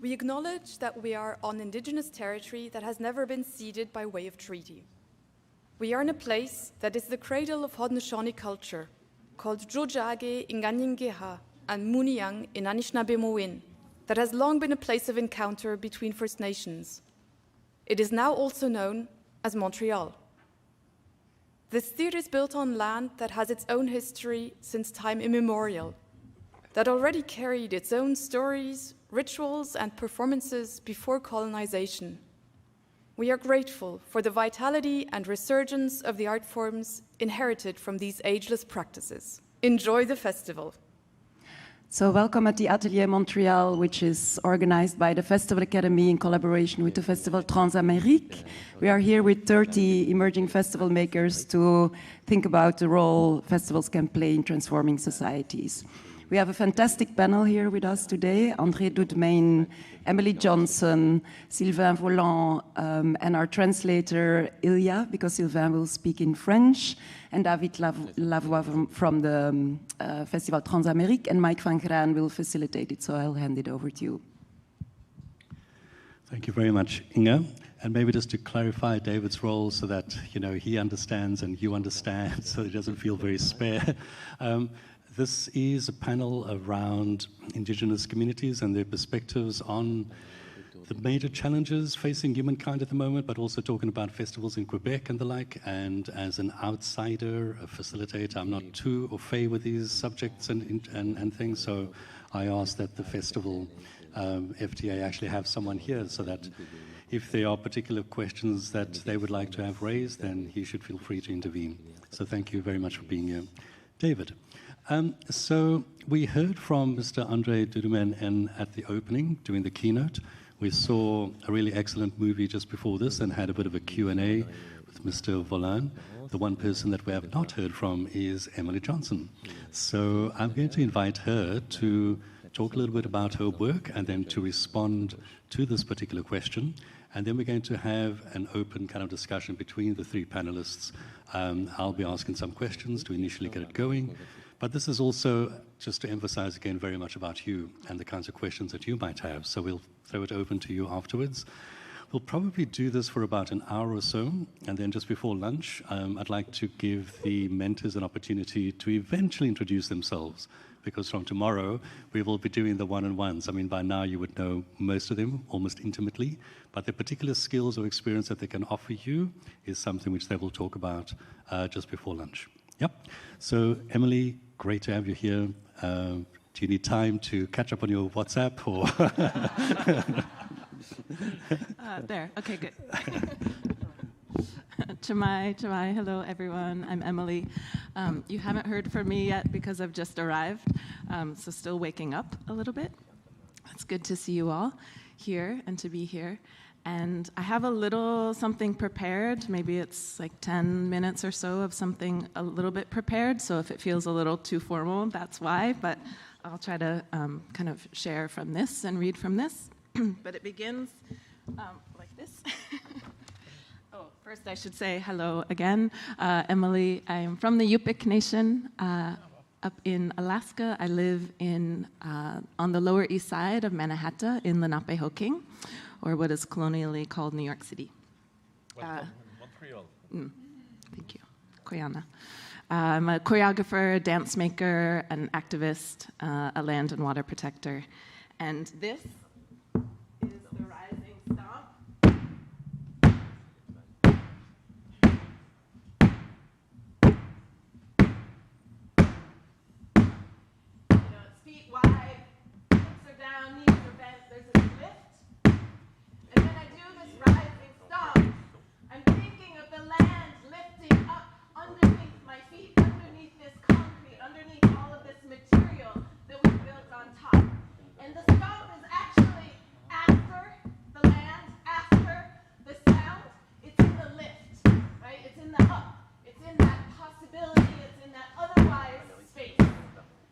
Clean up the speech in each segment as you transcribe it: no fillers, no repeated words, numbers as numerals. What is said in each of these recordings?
We acknowledge that we are on indigenous territory that has never been ceded by way of treaty. We are in a place that is the cradle of Haudenosaunee culture, called Jojage Inganingeha and Muniang in Anishinaabe that has long been a place of encounter between First Nations. It is now also known as Montreal. This theatre is built on land that has its own history since time immemorial, that already carried its own stories, rituals, and performances before colonization. We are grateful for the vitality and resurgence of the art forms inherited from these ageless practices. Enjoy the festival. So welcome at the Atelier Montreal, which is organized by the Festival Academy in collaboration with the Festival Transamérique. We are here with 30 emerging festival makers to think about the role festivals can play in transforming societies. We have a fantastic panel here with us today: André Dudemaine, Emily Johnson, Sylvain Vollant, and our translator Ilya, because Sylvain will speak in French, and David Lavoie from the Festival Transamérique, and Mike Van Graan will facilitate it, so I'll hand it over to you. Thank you very much, Inga. And maybe just to clarify David's role so that he understands and you understand, so he doesn't feel very spare. This is a panel around indigenous communities and their perspectives on the major challenges facing humankind at the moment, but also talking about festivals in Quebec and the like. And as an outsider, a facilitator, I'm not too au fait with these subjects and things, so I asked that the festival FTA actually have someone here so that if there are particular questions that they would like to have raised, then he should feel free to intervene. So thank you very much for being here. David. So we heard from Mr. André Dudemaine at the opening, doing the keynote. We saw a really excellent movie just before this and had a bit of a Q&A with Mr. Vollant. The one person that we have not heard from is Emily Johnson. So I'm going to invite her to talk a little bit about her work and then to respond to this particular question. And then we're going to have an open kind of discussion between the three panelists. I'll be asking some questions to initially get it going. But this is also, just to emphasize again, very much about you and the kinds of questions that you might have. So we'll throw it open to you afterwards. We'll probably do this for about an hour or so. And then just before lunch, I'd like to give the mentors an opportunity to eventually introduce themselves. Because from tomorrow, we will be doing the one-on-ones. I mean, by now you would know most of them almost intimately. But the particular skills or experience that they can offer you is something which they will talk about just before lunch. Yep. So, Emily, great to have you here. Do you need time to catch up on your WhatsApp or? There. Okay, good. Chamai, hello everyone. I'm Emily. You haven't heard from me yet because I've just arrived, so still waking up a little bit. It's good to see you all here and to be here. And I have a little something prepared. Maybe it's like 10 minutes or so of something a little bit prepared. So if it feels a little too formal, that's why. But I'll try to kind of share from this and read from this. But it begins like this. Oh, first I should say hello again. Emily, I'm from the Yupik Nation up in Alaska. I live in on the Lower East Side of Manhattan in Lenape-Hoking, or what is colonially called New York City. Welcome, Montreal. Thank you, Koyana. I'm a choreographer, dance maker, an activist, a land and water protector. And this is the Rising Stomp. It's feet wide, hips are down, knees are bent, there's a lift. And when I do this rising stomp, I'm thinking of the land lifting up underneath my feet, underneath this concrete, underneath all of this material that we built on top. And the stomp is actually after the land, after the sound. It's in the lift, right? It's in the up. It's in that possibility. It's in that otherwise space.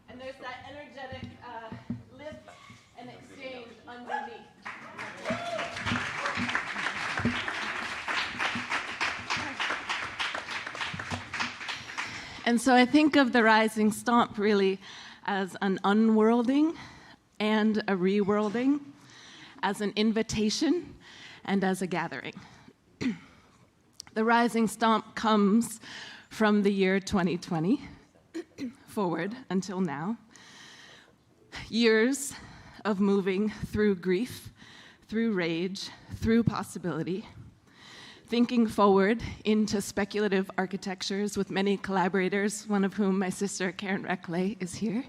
And there's that energetic lift and exchange underneath. And so I think of the rising stomp really as an unworlding and a reworlding. as an invitation, and as a gathering. The rising stomp comes from the year 2020 forward until now. Years of moving through grief, through rage, through possibility, thinking forward into speculative architectures with many collaborators, one of whom, my sister Karen Reclay, is here.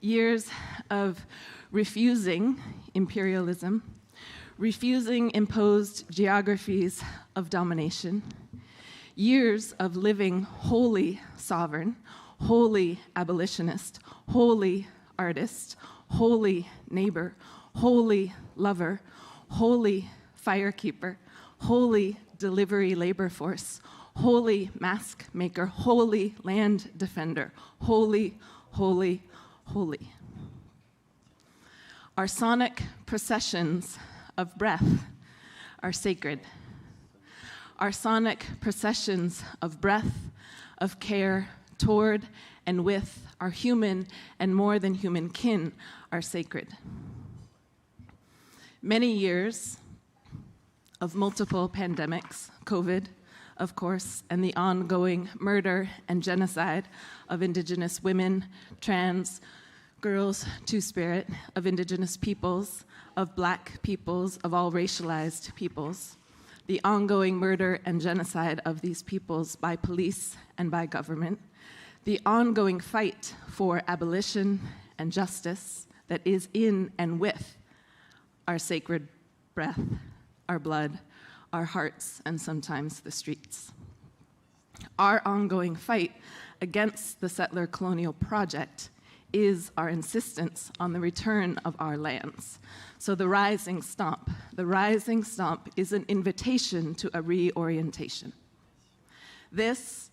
Years of refusing imperialism, refusing imposed geographies of domination, years of living wholly sovereign, wholly abolitionist, wholly artist, wholly neighbor, wholly lover, wholly firekeeper, wholly delivery labor force, wholly mask maker, wholly land defender, wholly, wholly, holy. Our sonic processions of breath are sacred. Our sonic processions of breath, of care toward and with our human and more than human kin are sacred. Many years of multiple pandemics, COVID, of course, and the ongoing murder and genocide of Indigenous women, trans, girls, Two-Spirit, of Indigenous peoples, of Black peoples, of all racialized peoples, the ongoing murder and genocide of these peoples by police and by government, the ongoing fight for abolition and justice that is in and with our sacred breath, our blood, our hearts, and sometimes the streets. Our ongoing fight against the settler colonial project is our insistence on the return of our lands. So the rising stomp is an invitation to a reorientation. This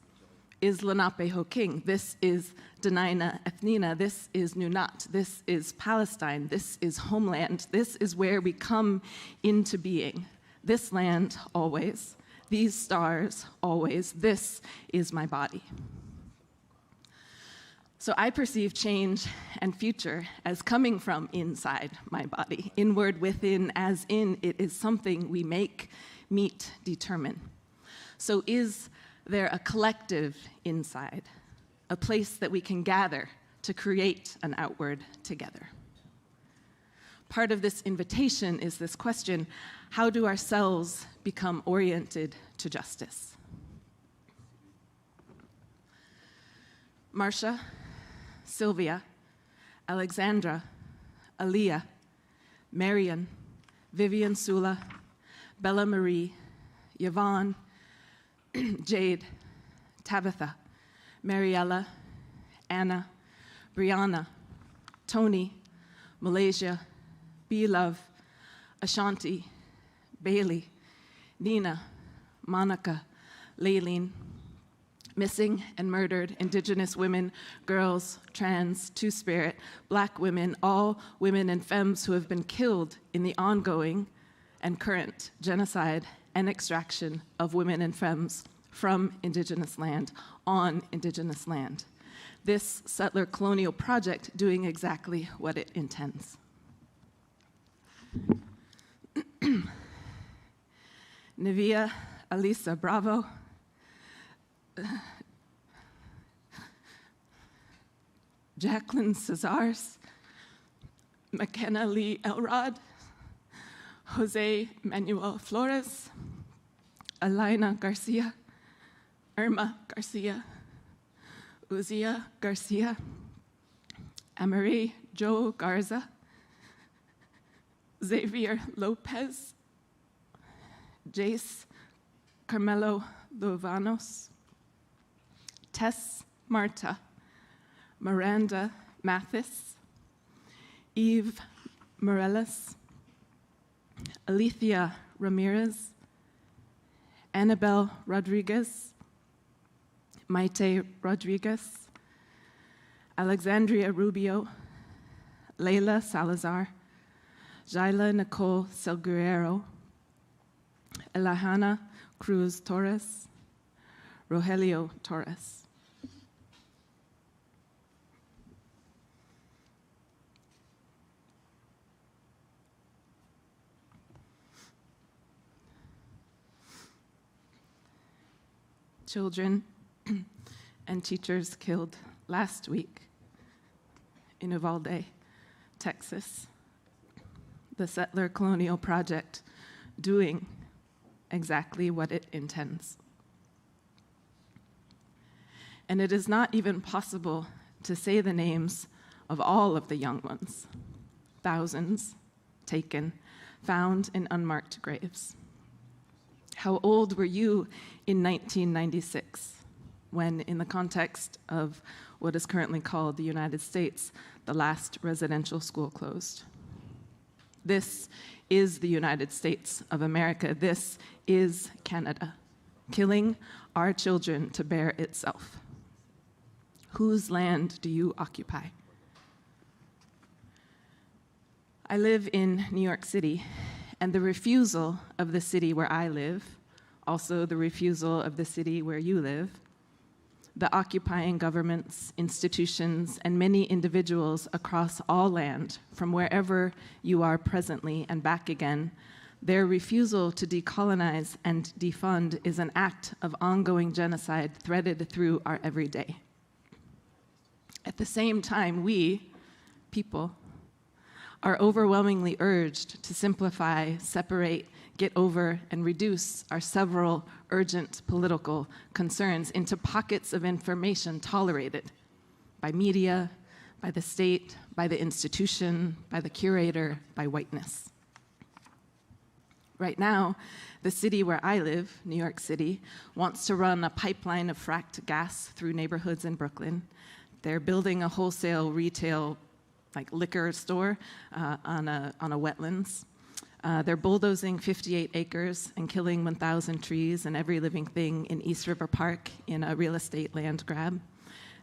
is Lenape-Hoking, this is Dena'ina Ethnina, this is Nunat, this is Palestine, this is homeland, this is where we come into being. This land always, these stars always, this is my body. So I perceive change and future as coming from inside my body, inward within, as in it is something we make, meet, determine. So is there a collective inside, a place that we can gather to create an outward together? Part of this invitation is this question: how do ourselves become oriented to justice? Marcia, Sylvia, Alexandra, Aaliyah, Marian, Vivian Sula, Bella Marie, Yvonne, Jade, Tabitha, Mariella, Anna, Brianna, Tony, Malaysia, B-Love, Ashanti, Bailey, Nina, Monica, Layleen, missing and murdered Indigenous women, girls, trans, Two-Spirit, Black women, all women and femmes who have been killed in the ongoing and current genocide and extraction of women and femmes from Indigenous land, on Indigenous land. This settler colonial project doing exactly what it intends. Nivea Alisa Bravo, Jacqueline Cesars, McKenna Lee Elrod, Jose Manuel Flores, Alaina Garcia, Irma Garcia, Uzia Garcia, Amarie Joe Garza, Xavier Lopez, Jace Carmelo Lovanos, Tess Marta, Miranda Mathis, Eve Morales, Alethea Ramirez, Annabelle Rodriguez, Maite Rodriguez, Alexandria Rubio, Leila Salazar, Jaila Nicole Selguero, Elahana Cruz Torres, Rogelio Torres. children and teachers killed last week in Uvalde, Texas. The settler colonial project doing exactly what it intends. And it is not even possible to say the names of all of the young ones, thousands taken, found in unmarked graves. How old were you in 1996, when, in the context of what is currently called the United States, the last residential school closed? This is the United States of America. This is Canada, killing our children to bear itself. Whose land do you occupy? I live in New York City, and the refusal of the city where I live, also the refusal of the city where you live, the occupying governments, institutions, and many individuals across all land, from wherever you are presently and back again, their refusal to decolonize and defund is an act of ongoing genocide threaded through our everyday. At the same time, we, people, are overwhelmingly urged to simplify, separate, get over, and reduce our several urgent political concerns into pockets of information tolerated by media, by the state, by the institution, by the curator, by whiteness. Right now, the city where I live, New York City, wants to run a pipeline of fracked gas through neighborhoods in Brooklyn. They're building a wholesale retail liquor store on a wetlands. They're bulldozing 58 acres and killing 1,000 trees and every living thing in East River Park in a real estate land grab.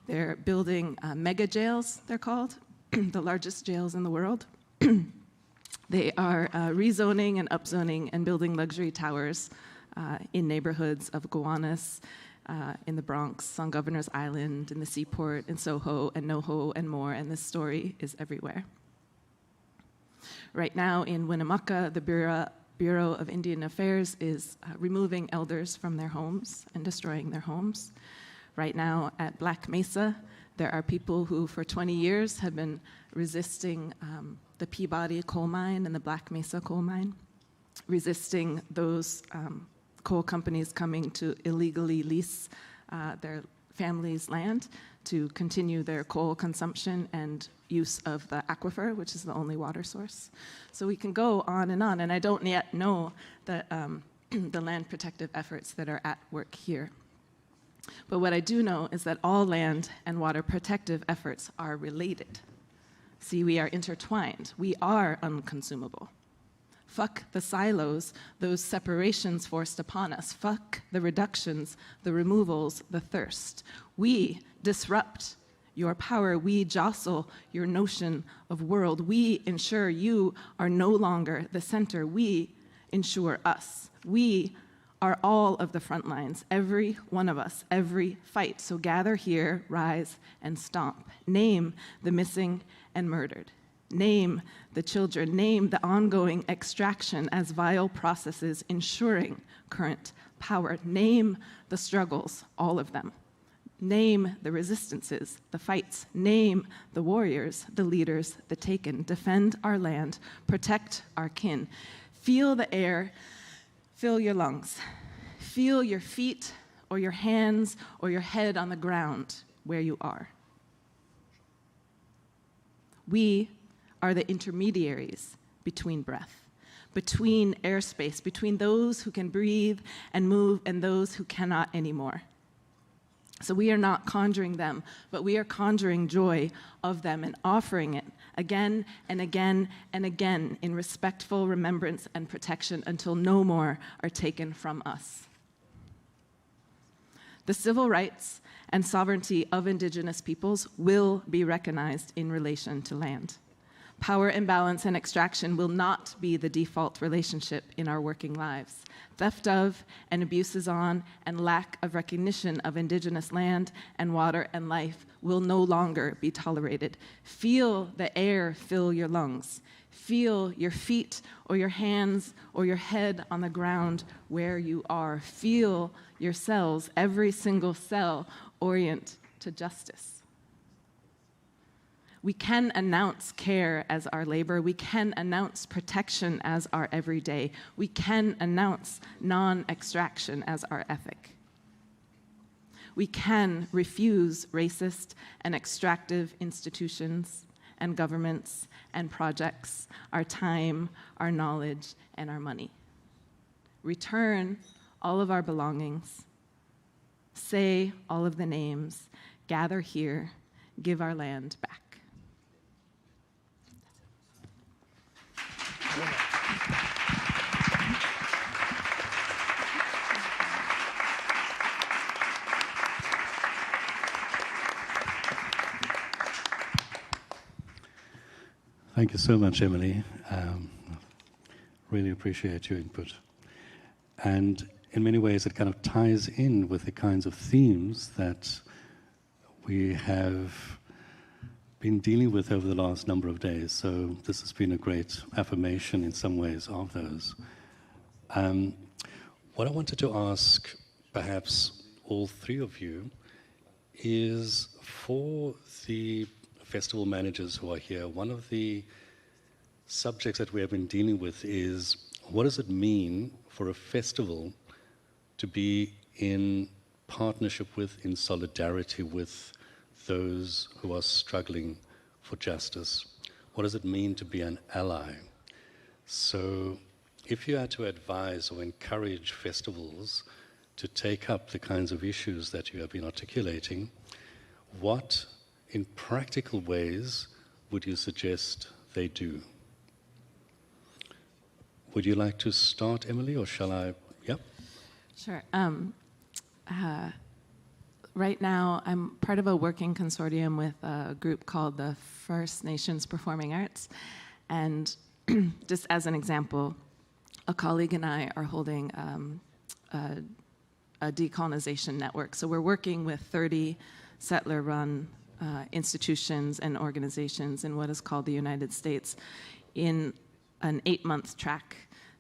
They're building mega jails, they're called, the largest jails in the world. They are rezoning and upzoning and building luxury towers in neighborhoods of Gowanus, in the Bronx, on Governor's Island, in the Seaport, in Soho, and NoHo, and more, and this story is everywhere. Right now in Winnemucca, the Bureau of Indian Affairs is removing elders from their homes and destroying their homes. Right now at Black Mesa, there are people who for 20 years have been resisting the Peabody coal mine and the Black Mesa coal mine, resisting those coal companies coming to illegally lease their families' land to continue their coal consumption and use of the aquifer, which is the only water source. So we can go on, and I don't yet know the land protective efforts that are at work here. But what I do know is that all land and water protective efforts are related. See, we are intertwined. We are unconsumable. Fuck the silos, those separations forced upon us. Fuck the reductions, the removals, the thirst. We disrupt your power. We jostle your notion of world. We ensure you are no longer the center. We ensure us. We are all of the front lines, every one of us, every fight. So gather here, rise, and stomp. Name the missing and murdered. Name the children. Name the ongoing extraction as vile processes ensuring current power. Name the struggles, all of them. Name the resistances, the fights. Name the warriors, the leaders, the taken. Defend our land. Protect our kin. Feel the air. Fill your lungs. Feel your feet or your hands or your head on the ground where you are. We are the intermediaries between breath, between airspace, between those who can breathe and move and those who cannot anymore. So we are not conjuring them, but we are conjuring joy of them and offering it again and again and again in respectful remembrance and protection until no more are taken from us. The civil rights and sovereignty of Indigenous peoples will be recognized in relation to land. Power imbalance and extraction will not be the default relationship in our working lives. Theft of and abuses on and lack of recognition of indigenous land and water and life will no longer be tolerated. Feel the air fill your lungs. Feel your feet or your hands or your head on the ground where you are. Feel your cells, every single cell, orient to justice. We can announce care as our labor. We can announce protection as our everyday. We can announce non-extraction as our ethic. We can refuse racist and extractive institutions and governments and projects, our time, our knowledge, and our money. Return all of our belongings. Say all of the names. Gather here. Give our land back. Thank you so much, Emily. Really appreciate your input. And in many ways, it kind of ties in with the kinds of themes that we have been dealing with over the last number of days. So this has been a great affirmation in some ways of those. What I wanted to ask, perhaps all three of you, is for the festival managers who are here, one of the subjects that we have been dealing with is, what does it mean for a festival to be in partnership with, in solidarity with those who are struggling for justice? What does it mean to be an ally? So if you had to advise or encourage festivals to take up the kinds of issues that you have been articulating, what in practical ways would you suggest they do? Would you like to start, Emily, or shall I? Yep. Sure. Right now, I'm part of a working consortium with a group called the First Nations Performing Arts. And just as an example, a colleague and I are holding a decolonization network. So we're working with 30 settler-run institutions and organizations in what is called the United States in an 8-month track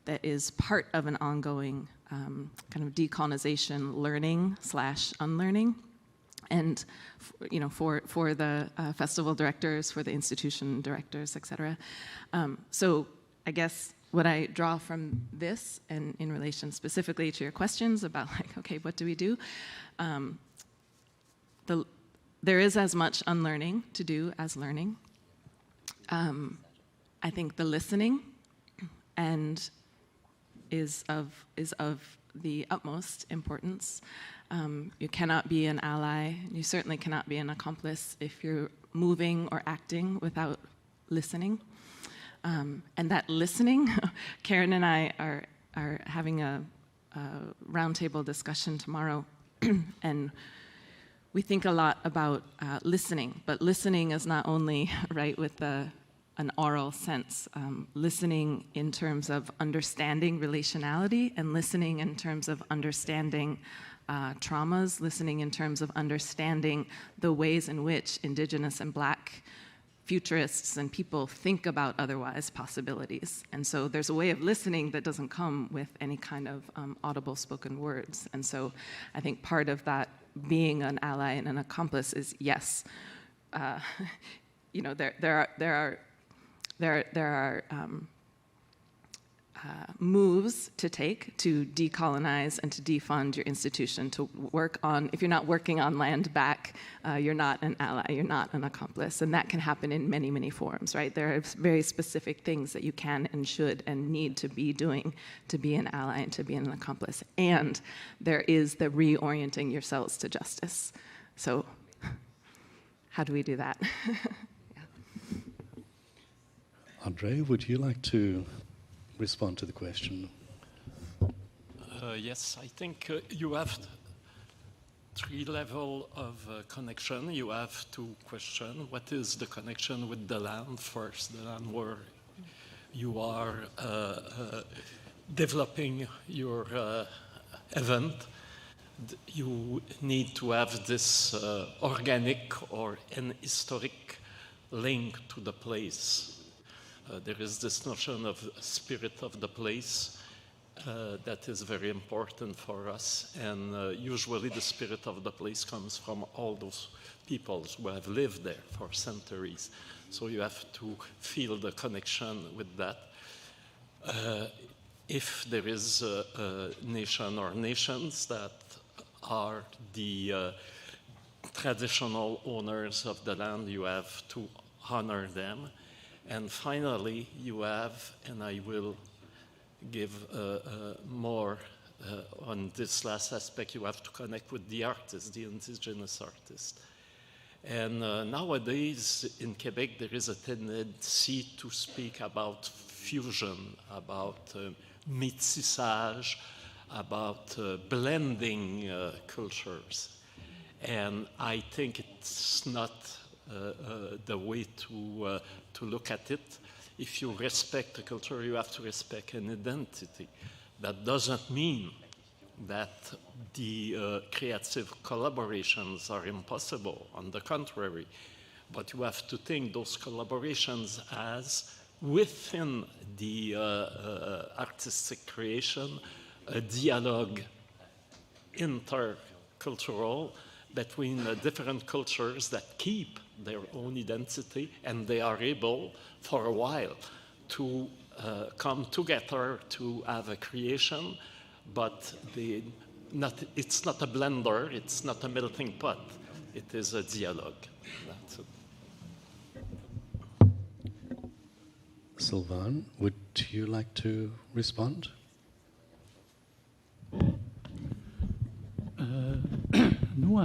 that is part of an ongoing kind of decolonization learning / unlearning. And for the festival directors, for the institution directors, et cetera. So I guess what I draw from this, and in relation specifically to your questions about like, okay, what do we do? There is as much unlearning to do as learning. I think the listening and is of the utmost importance. You cannot be an ally. You certainly cannot be an accomplice if you're moving or acting without listening. And that listening, Karen and I are having a roundtable discussion tomorrow, and we think a lot about listening, but listening is not only right with an oral sense. Listening in terms of understanding relationality, and listening in terms of understanding traumas, listening in terms of understanding the ways in which Indigenous and Black futurists and people think about otherwise possibilities. And so there's a way of listening that doesn't come with any kind of audible spoken words. And so I think part of that being an ally and an accomplice is, yes, there are moves to take to decolonize and to defund your institution, to work on, if you're not working on land back, you're not an ally, you're not an accomplice. And that can happen in many, many forms, right? There are very specific things that you can and should and need to be doing to be an ally and to be an accomplice. And there is the reorienting yourselves to justice. So how do we do that? André, would you like to respond to the question? Yes, I think you have three levels of connection. You have to question what is the connection with the land first, the land where you are developing your event. You need to have this organic or an historic link to the place. There is this notion of spirit of the place that is very important for us, and usually the spirit of the place comes from all those peoples who have lived there for centuries. So you have to feel the connection with that. If there is a nation or nations that are the traditional owners of the land, you have to honor them. And finally, you have, and I will give more on this last aspect, you have to connect with the artist, the indigenous artist. And nowadays in Quebec, there is a tendency to speak about fusion, about métissage, about blending cultures. And I think it's not the way to look at it. If you respect a culture, you have to respect an identity. That doesn't mean that the creative collaborations are impossible. On the contrary, but you have to think those collaborations as within the artistic creation, a dialogue intercultural between different cultures that keep their own identity, and they are able for a while to come together to have a creation, but it's not a blender, it's not a melting pot, it is a dialogue. That's it. Sylvain, would you like to respond? Nous,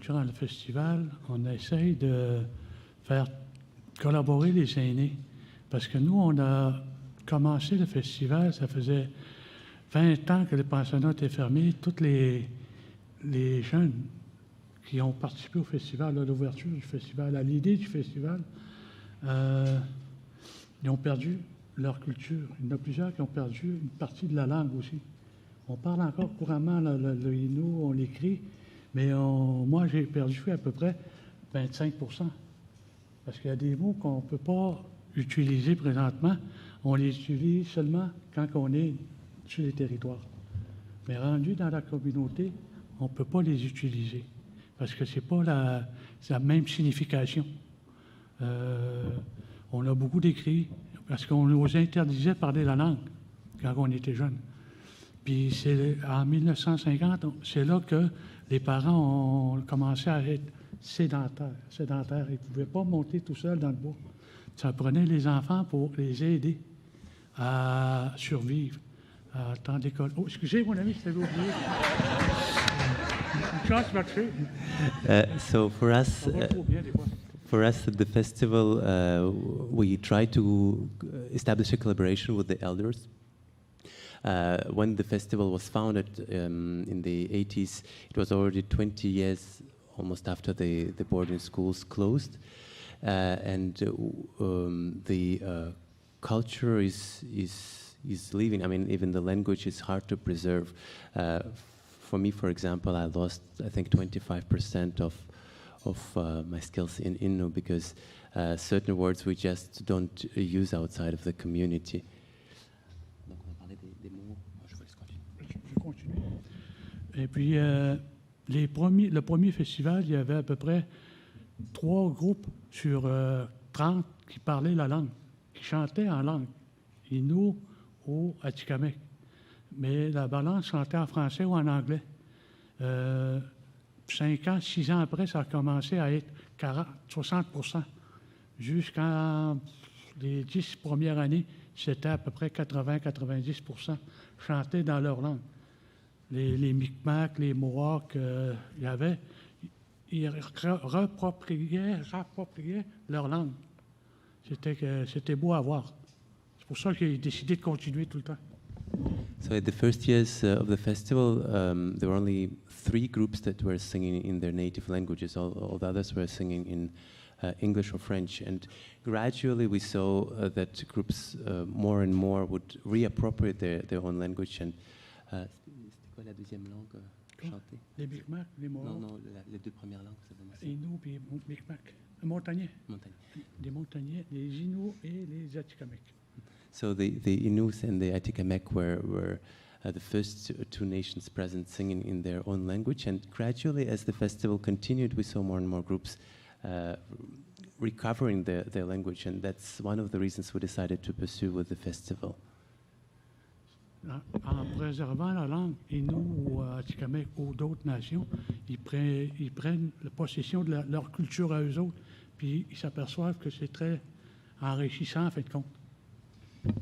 durant le festival, on essaye de faire collaborer les aînés. Parce que nous, on a commencé le festival, ça faisait 20 ans que les pensionnats étaient fermés. Tous les jeunes qui ont participé au festival, à l'ouverture du festival, à l'idée du festival, ils ont perdu leur culture. Il y en a plusieurs qui ont perdu une partie de la langue aussi. On parle encore couramment le Innu, on l'écrit, mais moi, j'ai perdu à peu près 25 %. Parce qu'il y a des mots qu'on ne peut pas utiliser présentement. On les utilise seulement quand on est sur les territoires. Mais rendu dans la communauté, on ne peut pas les utiliser. Parce que ce n'est pas la même signification. On a beaucoup d'écrits, parce qu'on nous interdisait de parler la langue quand on était jeunes. Puis en 1950, c'est là que les parents ont commencé à être sédentaires. Ils ne pouvaient pas monter tout seuls dans le bois. Ça prenait les enfants pour les aider à survivre à temps d'école. Oh, excusez mon ami, je t'avais oublié. Une chance marché. So for us, at the festival, we try to establish a collaboration with the elders. When the festival was founded in the 80s, it was already 20 years almost after the boarding schools closed. And the culture is leaving. I mean, even the language is hard to preserve. For me, for example, I lost, I think, 25% of my skills in Innu because certain words we just don't use outside of the community. Et puis, le premier festival, il y avait à peu près 3 groupes sur 30 qui parlaient la langue, qui chantaient en langue, Innu ou Atikamekw. Mais la balance chantait en français ou en anglais. 5 ans, 6 ans après, ça a commencé à être 60 %. Jusqu'en les 10 premières années, c'était à peu près 80-90 % chantaient dans leur langue. Les Micmacs, les Mohawks, ils rappropriaient leur langue. C'était beau à voir. C'est pour ça que j'ai décidé de continuer tout le temps. So at the first years of the festival, there were only 3 groups that were singing in their native languages. All the others were singing in English or French. And gradually we saw that groups more and more would reappropriate their own language. And c'était quoi la deuxième langue chantée? Les Micmacs, les Mohawks. Non, les 2 premières langues, ça donne ça. Innu et Micmac. Montagnais. Montagnais. Les Montagnais, les Innu et les Atikamekw. So the Innus and the Atikamekw were the first 2 nations present singing in their own language. And gradually, as the festival continued, we saw more and more groups recovering their language. And that's one of the reasons we decided to pursue with the festival. En préservant la langue, Innu ou Atikamekw ou d'autres nations, ils prennent la possession de leur culture à eux autres, puis ils s'aperçoivent que c'est très enrichissant en fin de compte.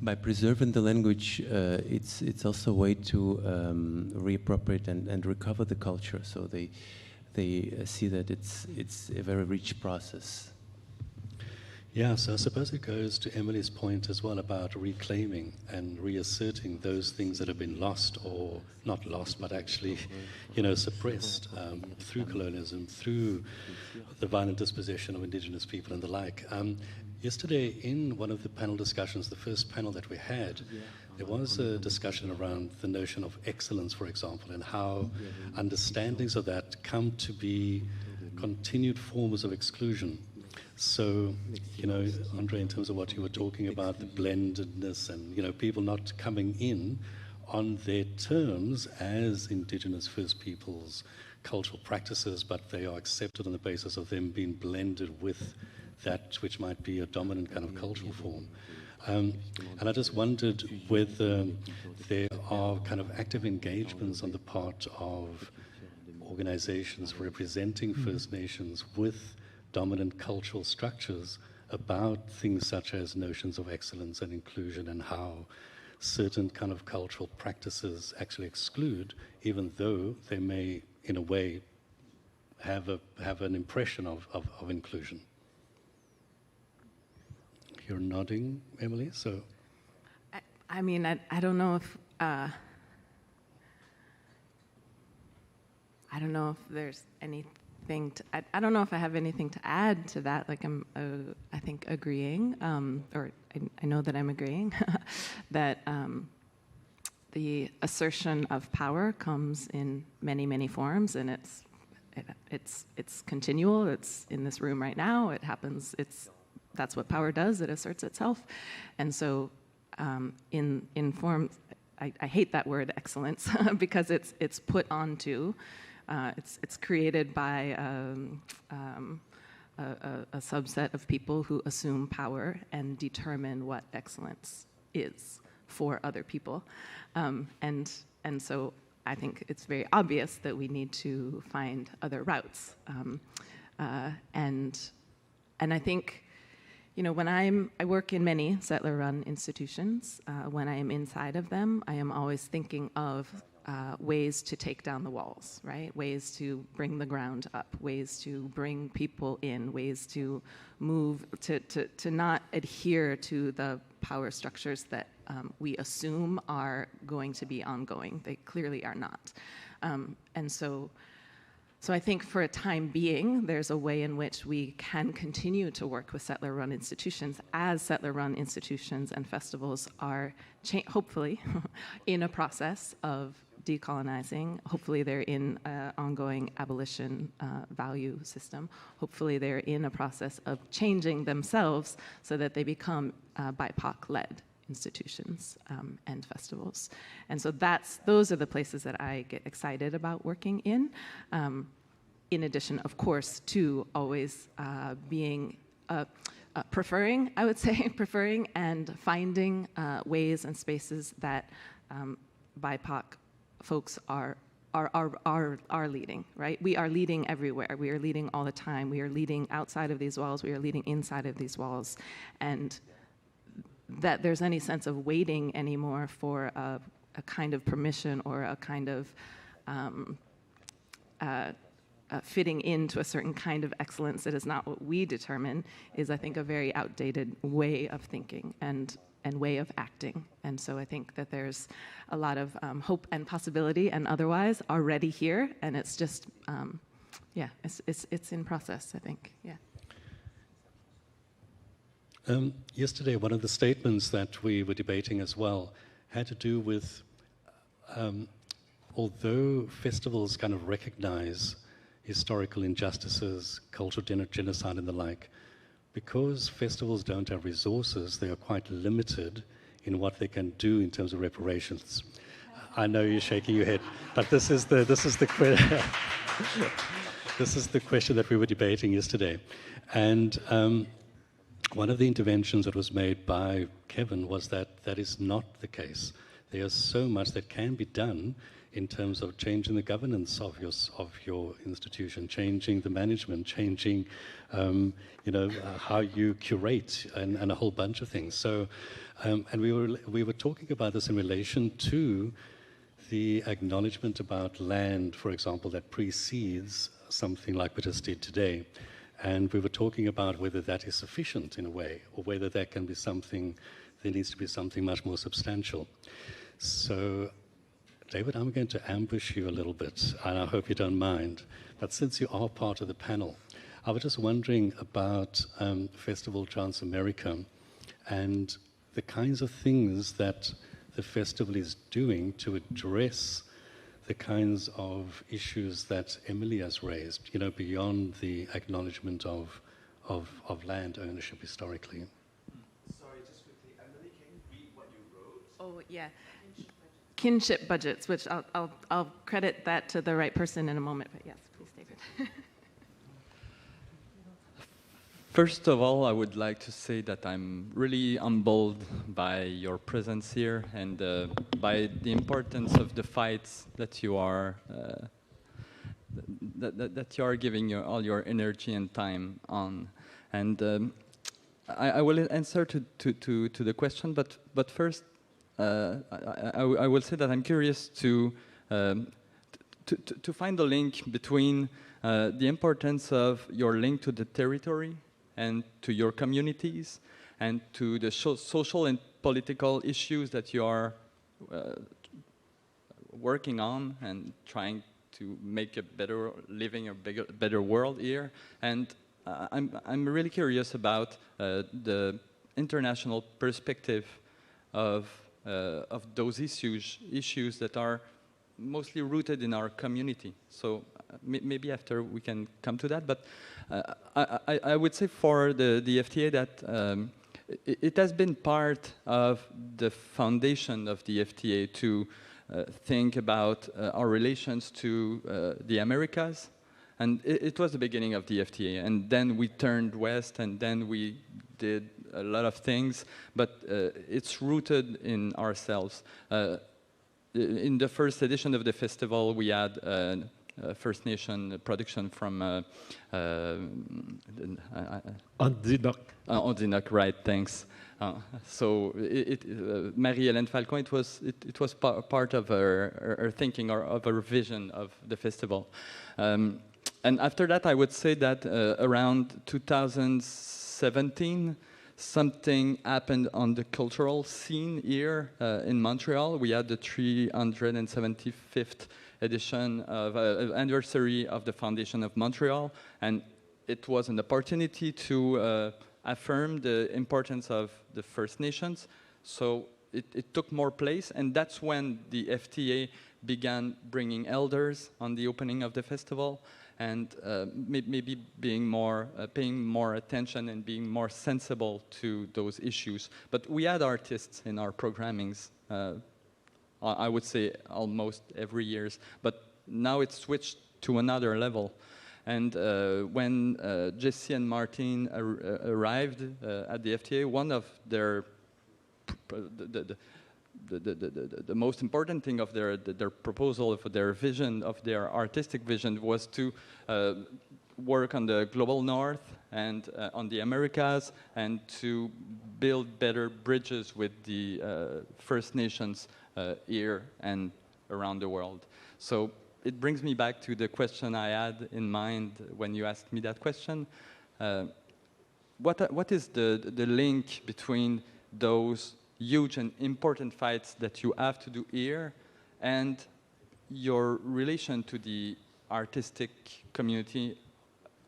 By preserving the language, it's also a way to reappropriate and recover the culture. So they see that it's a very rich process. Yeah, so I suppose it goes to Emily's point as well about reclaiming and reasserting those things that have been lost, or not lost, but actually, suppressed through colonialism, through the violent dispossession of indigenous people and the like. Yesterday, in one of the panel discussions, the first panel that we had, there was a discussion around the notion of excellence, for example, and how understandings of that come to be continued forms of exclusion. So, André, in terms of what you were talking about, the blendedness and, people not coming in on their terms as indigenous First Peoples cultural practices, but they are accepted on the basis of them being blended with that which might be a dominant kind of cultural form. And I just wondered whether there are kind of active engagements on the part of organizations representing First Nations with dominant cultural structures about things such as notions of excellence and inclusion, and how certain kind of cultural practices actually exclude, even though they may, in a way, have an impression of inclusion. You're nodding, Emily, so... I mean, I don't know if... I don't know if there's anything to... I don't know if I have anything to add to that. Like, I'm, I think, agreeing, or I know that I'm agreeing, that the assertion of power comes in many, many forms, and it's continual. It's in this room right now. It happens. That's what power does. It asserts itself. And so in forms, I hate that word excellence because it's put onto, it's created by a subset of people who assume power and determine what excellence is for other people. And so I think it's very obvious that we need to find other routes. And I think, when I work in many settler-run institutions, when I am inside of them, I am always thinking of ways to take down the walls, right? Ways to bring the ground up, ways to bring people in, ways to move, to not adhere to the power structures that we assume are going to be ongoing. They clearly are not. And so I think for a time being, there's a way in which we can continue to work with settler-run institutions as settler-run institutions and festivals are hopefully in a process of decolonizing. Hopefully they're in an ongoing abolition value system. Hopefully they're in a process of changing themselves so that they become BIPOC-led institutions and festivals. And so those are the places that I get excited about working in addition, of course, to always being preferring, I would say, preferring and finding ways and spaces that BIPOC folks are leading, right? We are leading everywhere. We are leading all the time. We are leading outside of these walls. We are leading inside of these walls. And that there's any sense of waiting anymore for a kind of permission or a kind of fitting into a certain kind of excellence that is not what we determine is, I think, a very outdated way of thinking and way of acting. And so I think that there's a lot of hope and possibility and otherwise already here, and it's just, it's in process, I think, yeah. Yesterday, one of the statements that we were debating as well had to do with, although festivals kind of recognize historical injustices, cultural genocide and the like, because festivals don't have resources, they are quite limited in what they can do in terms of reparations. I know you're shaking your head, but this is the question that we were debating yesterday. And one of the interventions that was made by Kevin was that that is not the case. There's so much that can be done in terms of changing the governance of your institution, changing the management, changing how you curate, and a whole bunch of things. So, and we were talking about this in relation to the acknowledgement about land, for example, that precedes something like we just did today. And we were talking about whether that is sufficient in a way, or whether there can be something, there needs to be something much more substantial. So, David, I'm going to ambush you a little bit, and I hope you don't mind. But since you are part of the panel, I was just wondering about Festival Transamerica and the kinds of things that the festival is doing to address the kinds of issues that Emily has raised, beyond the acknowledgement of land ownership historically. Sorry, just quickly, Emily, can you read what you wrote? Oh, yeah. Kinship budgets, which I'll credit that to the right person in a moment, but yes, please, David. First of all, I would like to say that I'm really humbled by your presence here and by the importance of the fights that you are that you are giving all your energy and time on. And I will answer to the question, but first I will say that I'm curious to find the link between the importance of your link to the territory and to your communities, and to the social and political issues that you are working on and trying to make a better living, a better world here. And I'm really curious about the international perspective of those issues that are mostly rooted in our community. So maybe after we can come to that, but I would say for the FTA that it has been part of the foundation of the FTA to think about our relations to the Americas, and it was the beginning of the FTA, and then we turned west, and then we did a lot of things, but it's rooted in ourselves. In the first edition of the festival, we had First Nation production from Ondinok, right? Thanks. So Marie-Hélène Falcon, it was part of her thinking, or of her vision of the festival. And after that, I would say that around 2017, something happened on the cultural scene here in Montreal. We had the 375th edition of anniversary of the Foundation of Montreal, and it was an opportunity to affirm the importance of the First Nations. So it took more place, and that's when the FTA began bringing elders on the opening of the festival, and maybe being paying more attention and being more sensible to those issues. But we had artists in our programmings, I would say almost every year, but now it's switched to another level. And when Jessie and Martin arrived at the FTA, one of their the most important thing of their proposal, of their vision, of their artistic vision, was to work on the global north and on the Americas, and to build better bridges with the First Nations here and around the world. So it brings me back to the question I had in mind when you asked me that question. What is the link between those huge and important fights that you have to do here and your relation to the artistic community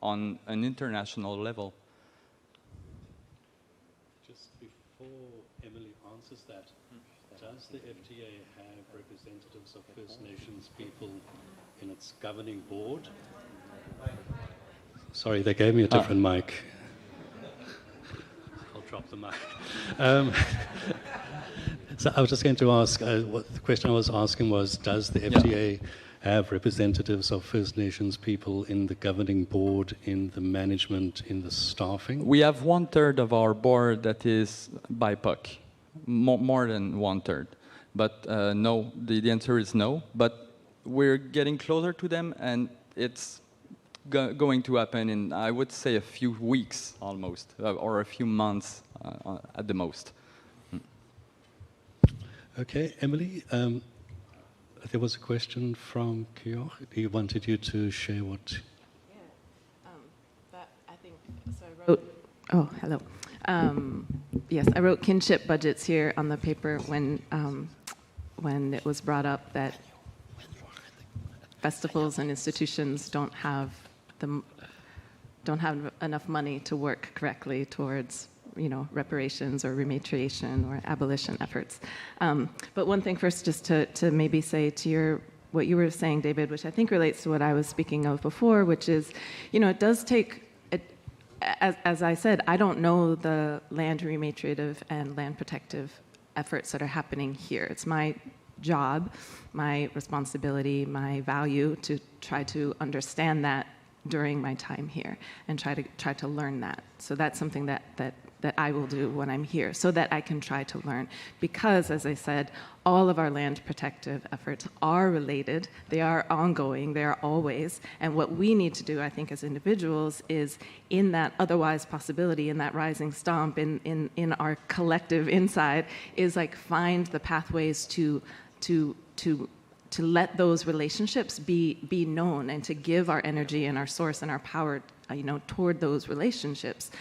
on an international level? Just before Emily answers that, does the FTA have representatives of First Nations people in its governing board? Sorry, they gave me a different mic. I'll drop the mic. So I was just going to ask, what the question I was asking was, does the FTA have representatives of First Nations people in the governing board, in the management, in the staffing? We have 1/3 of our board that is BIPOC, more than 1/3. But no, the answer is no. But we're getting closer to them, and it's going to happen in, I would say, a few weeks almost, or a few months at the most. Okay, Emily, there was a question from Kyoch. He wanted you to share what... That I think, so I wrote, oh, hello. Yes, I wrote kinship budgets here on the paper when it was brought up that festivals and institutions don't have enough money to work correctly towards, you know, reparations or rematriation or abolition efforts. But one thing first, just to maybe say to what you were saying, David, which I think relates to what I was speaking of before, which is, you know, it does take, as I said, I don't know the land rematriative and land protective efforts that are happening here. It's my job, my responsibility, my value to try to understand that during my time here and try to learn that. So that's something that I will do when I'm here, so that I can try to learn. Because, as I said, all of our land protective efforts are related, they are ongoing, they are always, and what we need to do, I think, as individuals is, in that otherwise possibility, in that rising stomp, in our collective inside, is like find the pathways to let those relationships be known, and to give our energy and our source and our power, you know, toward those relationships.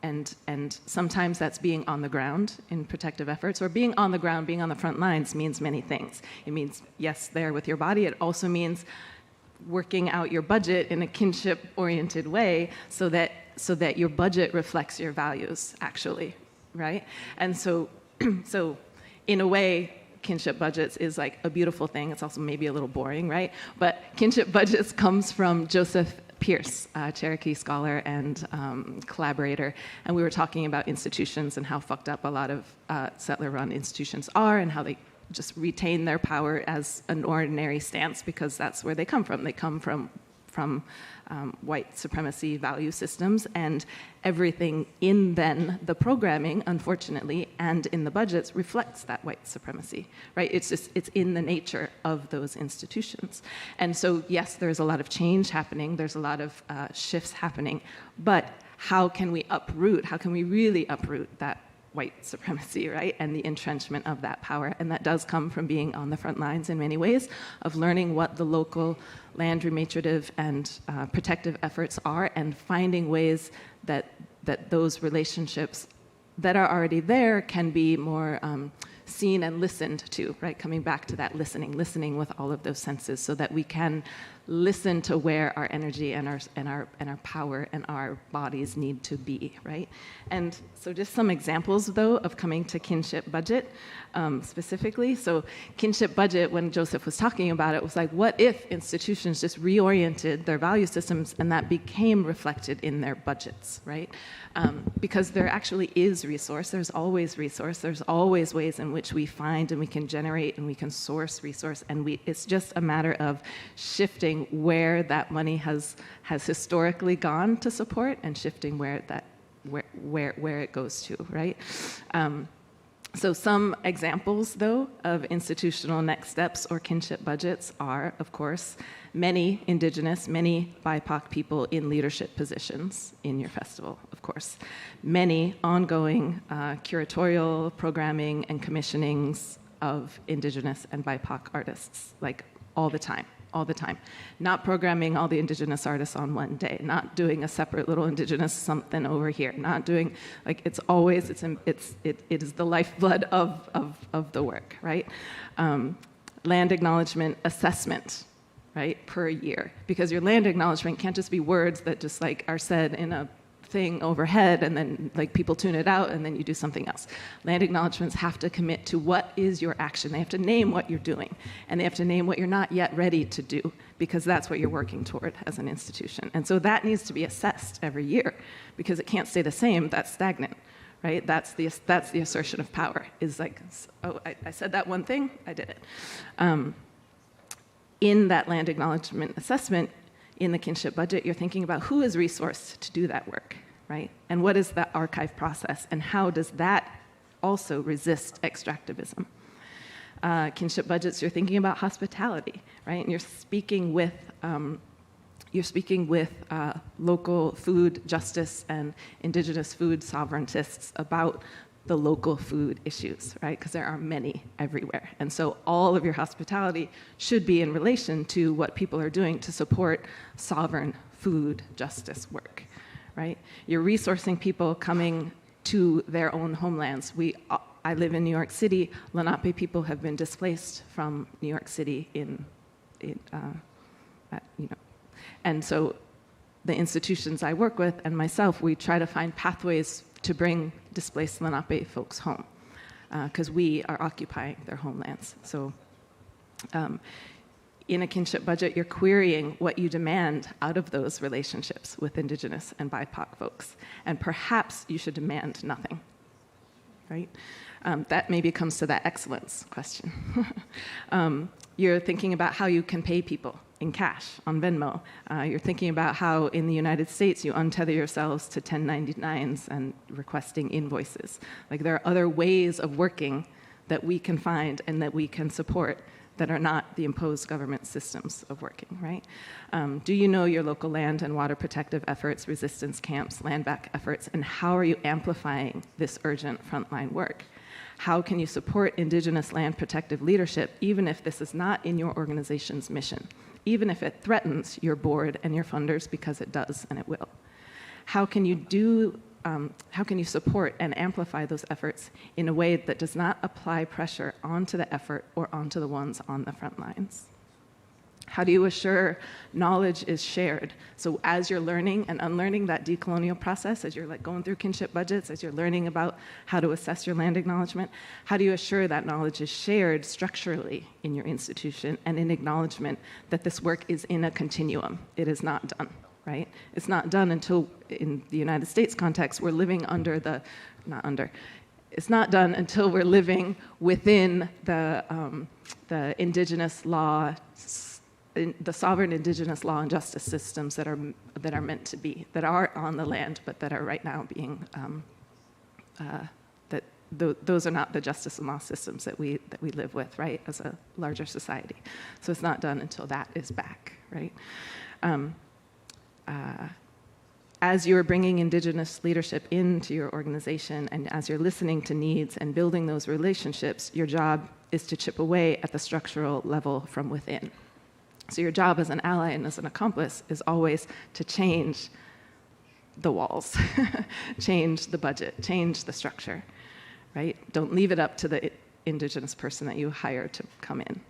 And sometimes that's being on the ground in protective efforts, or being on the ground, being on the front lines means many things. It means, yes, there with your body. It also means working out your budget in a kinship-oriented way so that your budget reflects your values, actually, right? And so in a way, kinship budgets is like a beautiful thing. It's also maybe a little boring, right? But kinship budgets comes from Joseph Pierce, a Cherokee scholar and collaborator, and we were talking about institutions and how fucked up a lot of settler-run institutions are, and how they just retain their power as an ordinary stance because that's where they come from. They come from white supremacy value systems, and everything in then the programming, unfortunately, and in the budgets reflects that white supremacy, right? It's in the nature of those institutions. And so, yes, there's a lot of change happening, there's a lot of shifts happening, but how can we really uproot that white supremacy, right? And the entrenchment of that power. And that does come from being on the front lines in many ways, of learning what the local land rematriative and protective efforts are, and finding ways that those relationships that are already there can be more seen and listened to, right? Coming back to that listening with all of those senses, so that we can listen to where our energy and our power and our bodies need to be, right? And so just some examples, though, of coming to kinship budget specifically. So kinship budget, when Joseph was talking about it, was like, what if institutions just reoriented their value systems and that became reflected in their budgets, right? Because there actually is resource, there's always ways in which we find and we can generate and we can source resource, and it's just a matter of shifting where that money has historically gone to support, and shifting where it goes to, right? So some examples, though, of institutional next steps or kinship budgets are, of course, many indigenous, many BIPOC people in leadership positions in your festival, of course. Many ongoing curatorial programming and commissionings of indigenous and BIPOC artists, like all the time, all the time. Not programming all the indigenous artists on one day, not doing a separate little indigenous something over here, not doing, like, it's always, it is the lifeblood of the work, right? Land acknowledgement assessment, right, per year. Because your land acknowledgement can't just be words that just like are said in a thing overhead and then like people tune it out and then you do something else. Land acknowledgements have to commit to what is your action. They have to name what you're doing and they have to name what you're not yet ready to do because that's what you're working toward as an institution. And so that needs to be assessed every year because it can't stay the same, that's stagnant, right? That's the assertion of power, is like, oh, I said that one thing, I did it. In that land acknowledgement assessment, in the kinship budget, you're thinking about who is resourced to do that work, right? And what is the archive process, and how does that also resist extractivism? Kinship budgets, you're thinking about hospitality, right? And you're speaking with local food justice and indigenous food sovereigntists about the local food issues, right? Because there are many everywhere. And so all of your hospitality should be in relation to what people are doing to support sovereign food justice work, right? You're resourcing people coming to their own homelands. I live in New York City. Lenape people have been displaced from New York City and so the institutions I work with and myself, we try to find pathways to bring displaced Lenape folks home because we are occupying their homelands. So in a kinship budget, you're querying what you demand out of those relationships with Indigenous and BIPOC folks. And perhaps you should demand nothing, right? That maybe comes to that excellence question. You're thinking about how you can pay people in cash on Venmo. You're thinking about how in the United States you untether yourselves to 1099s and requesting invoices. Like there are other ways of working that we can find and that we can support that are not the imposed government systems of working, right? Do you know your local land and water protective efforts, resistance camps, land back efforts, and how are you amplifying this urgent frontline work? How can you support Indigenous land protective leadership even if this is not in your organization's mission? Even if it threatens your board and your funders, because it does and it will. How can you support and amplify those efforts in a way that does not apply pressure onto the effort or onto the ones on the front lines? How do you assure knowledge is shared? So as you're learning and unlearning that decolonial process, as you're like going through kinship budgets, as you're learning about how to assess your land acknowledgement, how do you assure that knowledge is shared structurally in your institution and in acknowledgement that this work is in a continuum? It is not done, right? It's not done until, in the United States context, we're living it's not done until we're living within the indigenous law, the sovereign indigenous law and justice systems that are meant to be, that are on the land, but that are right now being, those are not the justice and law systems that we live with, right, as a larger society. So it's not done until that is back, right? As you're bringing Indigenous leadership into your organization and as you're listening to needs and building those relationships, your job is to chip away at the structural level from within. So your job as an ally and as an accomplice is always to change the walls, change the budget, change the structure, right? Don't leave it up to the Indigenous person that you hire to come in,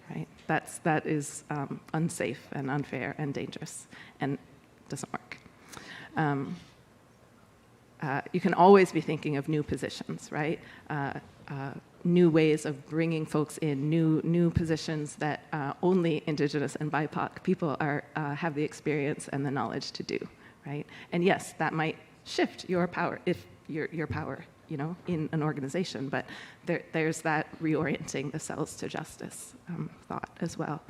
right? That is unsafe and unfair and dangerous and doesn't work. You can always be thinking of new positions, right? New ways of bringing folks in, new positions that only Indigenous and BIPOC people have the experience and the knowledge to do, right? And yes, that might shift your power, if your power, in an organization, but there's that reorienting the cells to justice thought as well.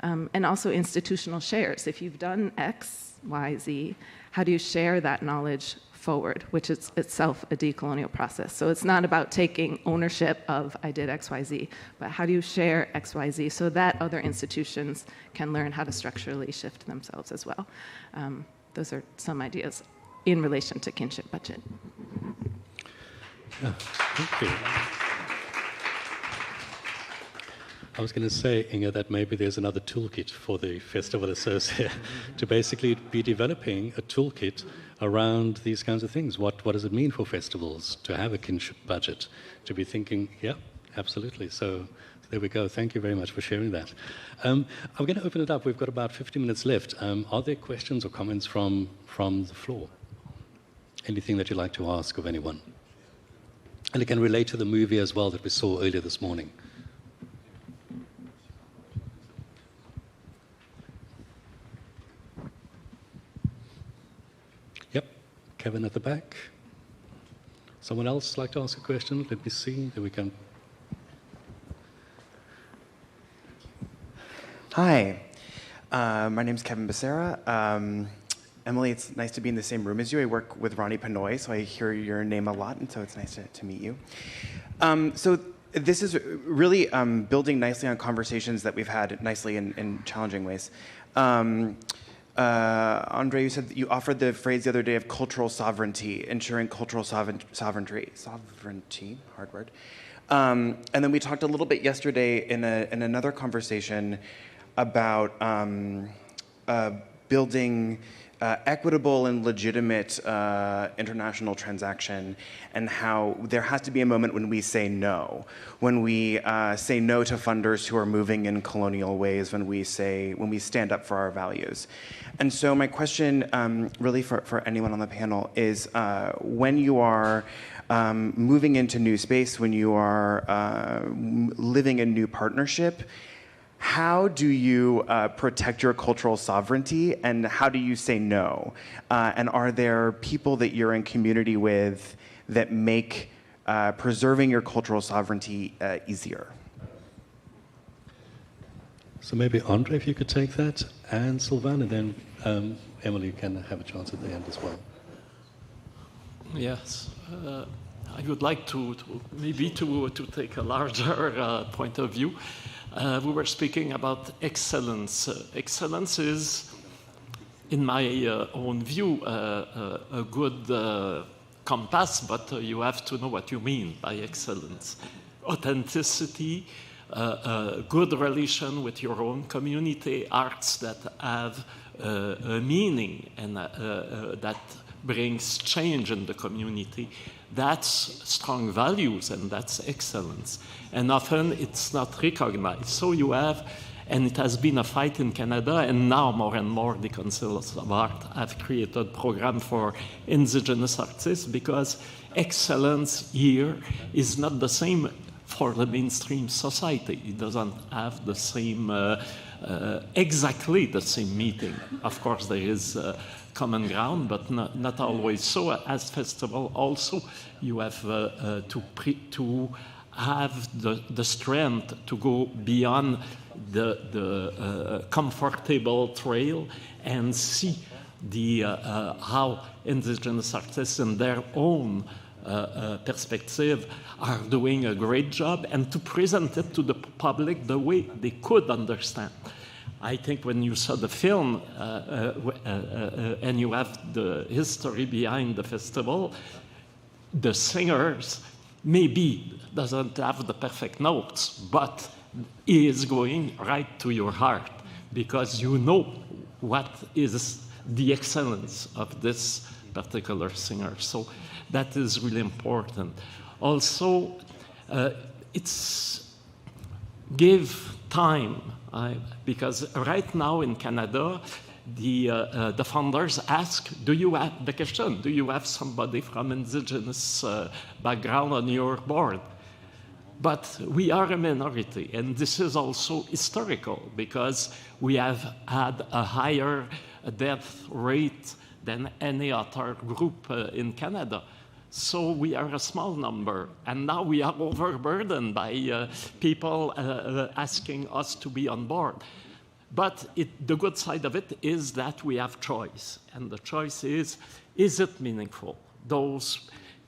And also institutional shares. If you've done X, Y, Z, how do you share that knowledge forward, which is itself a decolonial process? So it's not about taking ownership of I did X, Y, Z, but how do you share X, Y, Z so that other institutions can learn how to structurally shift themselves as well? Those are some ideas in relation to kinship budget. Yeah, thank you. I was going to say, Inge, that maybe there's another toolkit for the Festival Associate to basically be developing a toolkit around these kinds of things. What does it mean for festivals to have a kinship budget? To be thinking, yeah, absolutely. So there we go. Thank you very much for sharing that. I'm going to open it up. We've got about 50 minutes left. Are there questions or comments from the floor? Anything that you'd like to ask of anyone? And it can relate to the movie as well that we saw earlier this morning. Yep, Kevin at the back. Someone else like to ask a question? Let me see. There we go. Hi, my name's Kevin Becerra. Emily, it's nice to be in the same room as you. I work with Ronnie Panoy, so I hear your name a lot, and so it's nice to meet you. So this is really building nicely on conversations that we've had nicely in challenging ways. André, you said that you offered the phrase the other day of cultural sovereignty, ensuring cultural sovereignty, hard word. And then we talked a little bit yesterday in another conversation about building equitable and legitimate international transaction, and how there has to be a moment when we say no, when we say no to funders who are moving in colonial ways, when we stand up for our values. And so my question really for anyone on the panel is, when you are moving into new space, when you are living in new partnership, how do you protect your cultural sovereignty, and how do you say no? And are there people that you're in community with that make preserving your cultural sovereignty easier? So maybe André, if you could take that, and Sylvain, and then Emily can have a chance at the end as well. Yes. I would like to take a larger point of view. We were speaking about excellence. Excellence is, in my own view, a good compass, but you have to know what you mean by excellence. Authenticity, good relation with your own community, arts that have a meaning and that brings change in the community. That's strong values, and that's excellence. And often it's not recognized. So you have, and it has been a fight in Canada, and now more and more the Councils of Art have created a program for indigenous artists, because excellence here is not the same for the mainstream society. It doesn't have the same, exactly the same meaning. Of course, there is common ground, but not always so. As festival also, you have to have the strength to go beyond the comfortable trail and see how indigenous artists in their own perspective are doing a great job, and to present it to the public the way they could understand. I think when you saw the film and you have the history behind the festival, the singers maybe doesn't have the perfect notes, but he is going right to your heart, because you know what is the excellence of this particular singer. So that is really important. Also, it's give time. Because right now in Canada, the funders ask, do you have somebody from indigenous background on your board? But we are a minority, and this is also historical, because we have had a higher death rate than any other group in Canada. So we are a small number, and now we are overburdened by people asking us to be on board. But the good side of it is that we have choice, and the choice is it meaningful?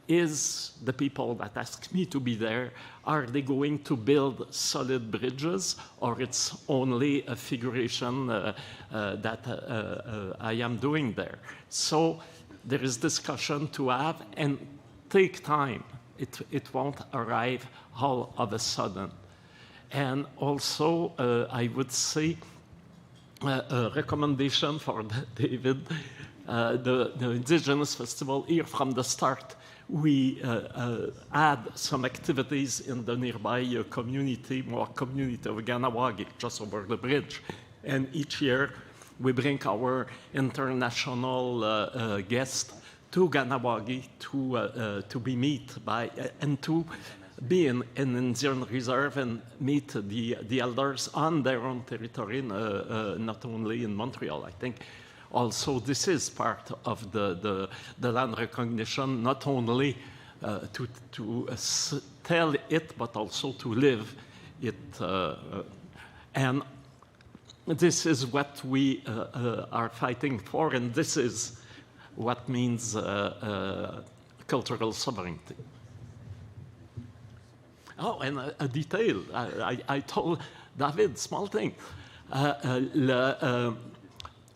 Is the people that ask me to be there, are they going to build solid bridges, or it's only a figuration that I am doing there? So there is discussion to have, and take time. It won't arrive all of a sudden. And also, I would say, a recommendation for David, the Indigenous Festival here from the start. We add some activities in the nearby community of Ganawagi, just over the bridge. And each year, we bring our international guests to Ganawagi to be met by, and to be in an Indian reserve and meet the elders on their own territory, not only in Montreal, I think. Also, this is part of the land recognition, not only to tell it, but also to live it. And this is what we are fighting for, and this is what means cultural sovereignty. Oh, and a detail, I told David, small thing.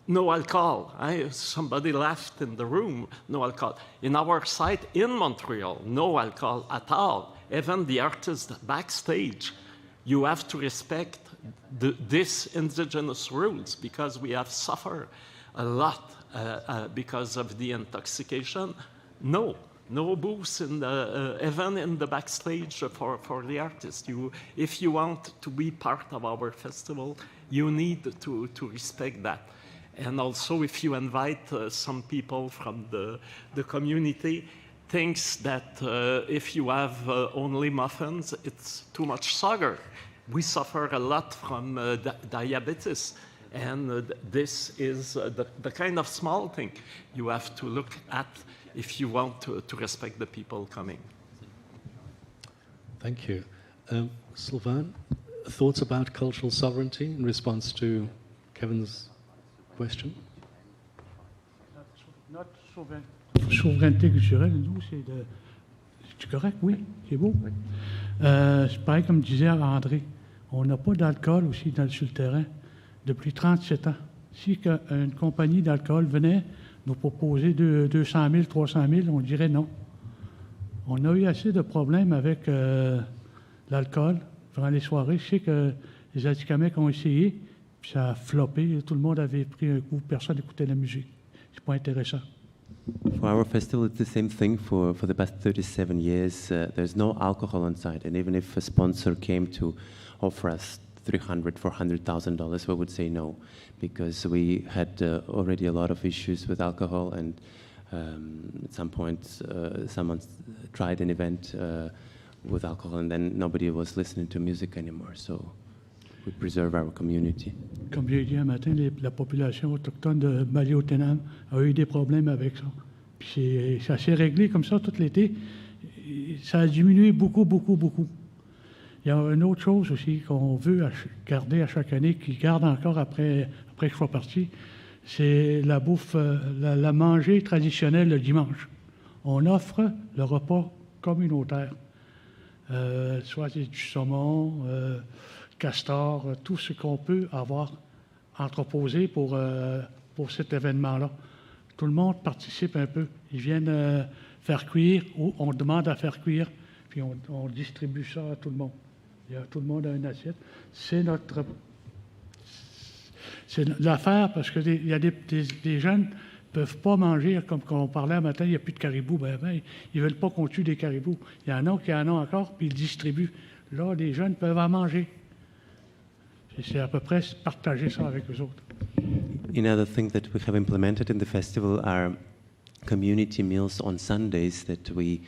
No alcohol. Somebody left in the room, no alcohol. In our site in Montreal, no alcohol at all. Even the artists backstage, you have to respect this indigenous rules, because we have suffered a lot because of the intoxication. No booze even in the backstage for the artists. If you want to be part of our festival, you need to respect that. And also, if you invite some people from the community, thinks that if you have only muffins, it's too much sugar. We suffer a lot from diabetes, and this is the kind of small thing you have to look at if you want to respect the people coming. Thank you. Sylvain, thoughts about cultural sovereignty in response to Kevin's question? Notre souveraineté culturelle, nous, c'est correct, oui, c'est beau. C'est pareil comme disait André, on n'a pas d'alcool aussi sur le terrain depuis 37 ans. Si une compagnie d'alcool venait nous proposer 200 000, 300 000, on dirait non. On a eu assez de problèmes avec l'alcool durant les soirées. Je sais que les Atikamekw ont essayé, puis ça a floppé. Tout le monde avait pris un coup, personne n'écoutait la musique. C'est pas intéressant. For our festival, it's the same thing. For the past 37 years, there's no alcohol on site. And even if a sponsor came to offer us $300,000, $400,000, we would say no, because we had already a lot of issues with alcohol, and at some point someone tried an event with alcohol, and then nobody was listening to music anymore. So we preserve our community. Comme j'ai dit un matin, la population autochtone de Mani-Utenam a eu des problèmes avec ça. Puis ça s'est réglé comme ça tout l'été. Ça a diminué beaucoup, beaucoup, beaucoup. Il y a une autre chose aussi qu'on veut garder à chaque année, qui garde encore après que je sois parti, c'est la bouffe, la manger traditionnelle le dimanche. On offre le repas communautaire, soit du saumon, castor, tout ce qu'on peut avoir entreposé pour cet événement-là. Tout le monde participe un peu. Ils viennent faire cuire, ou on demande à faire cuire, puis on distribue ça à tout le monde. Tout le monde a une assiette. C'est l'affaire, parce qu'il y a des jeunes ne peuvent pas manger, comme quand on parlait un matin, il n'y a plus de caribous. Ils ne veulent pas qu'on tue des caribous. Il y en a qui en ont encore, puis ils distribuent. Là, les jeunes peuvent en manger. C'est à peu près partager ça avec eux autres. Another thing that we have implemented in the festival are community meals on Sundays that we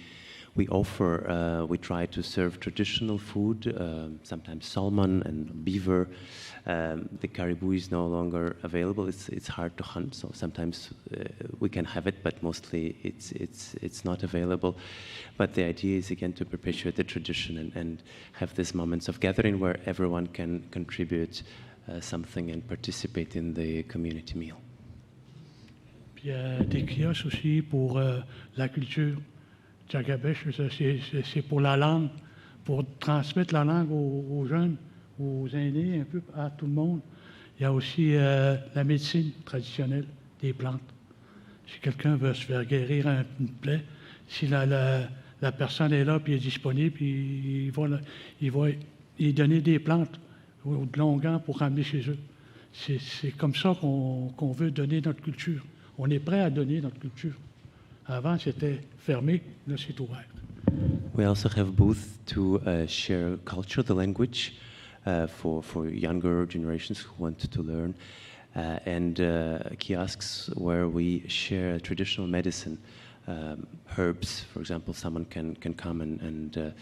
offer. We try to serve traditional food, sometimes salmon and beaver. The caribou is no longer available. It's hard to hunt, so sometimes we can have it, but mostly it's not available. But the idea is again to perpetuate the tradition and have these moments of gathering where everyone can contribute something and participate in the community meal. Puis il y a des kiosques aussi pour la culture. Tchagabesh, c'est pour la langue, pour transmettre la langue aux jeunes, aux aînés, un peu à tout le monde. Il y a aussi la médecine traditionnelle, des plantes. Si quelqu'un veut se faire guérir une plaie, si la personne est là puis est disponible, puis il va et donner des plantes ou de longueur pour ramener chez eux. C'est comme ça qu'on veut donner notre culture. On est prêt à donner notre culture. Avant, c'était fermé, là, c'est ouvert. We also have booths to share culture, the language, for younger generations who want to learn, and kiosks where we share traditional medicine, herbs. For example, someone can come and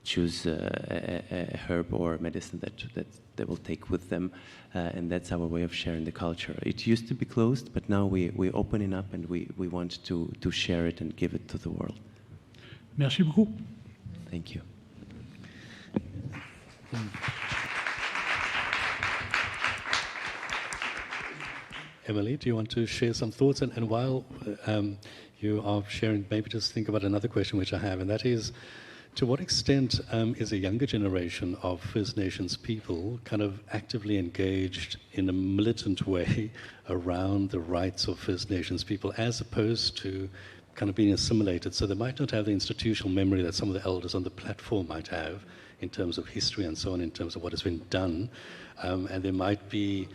choose a herb or medicine that they will take with them, and that's our way of sharing the culture. It used to be closed, but now we're opening up, and we want to share it and give it to the world. Merci beaucoup. Thank you. Emily, do you want to share some thoughts? And while you are sharing, maybe just think about another question which I have, and that is, to what extent is a younger generation of First Nations people kind of actively engaged in a militant way around the rights of First Nations people, as opposed to kind of being assimilated? So they might not have the institutional memory that some of the elders on the platform might have in terms of history and so on, in terms of what has been done. And there might be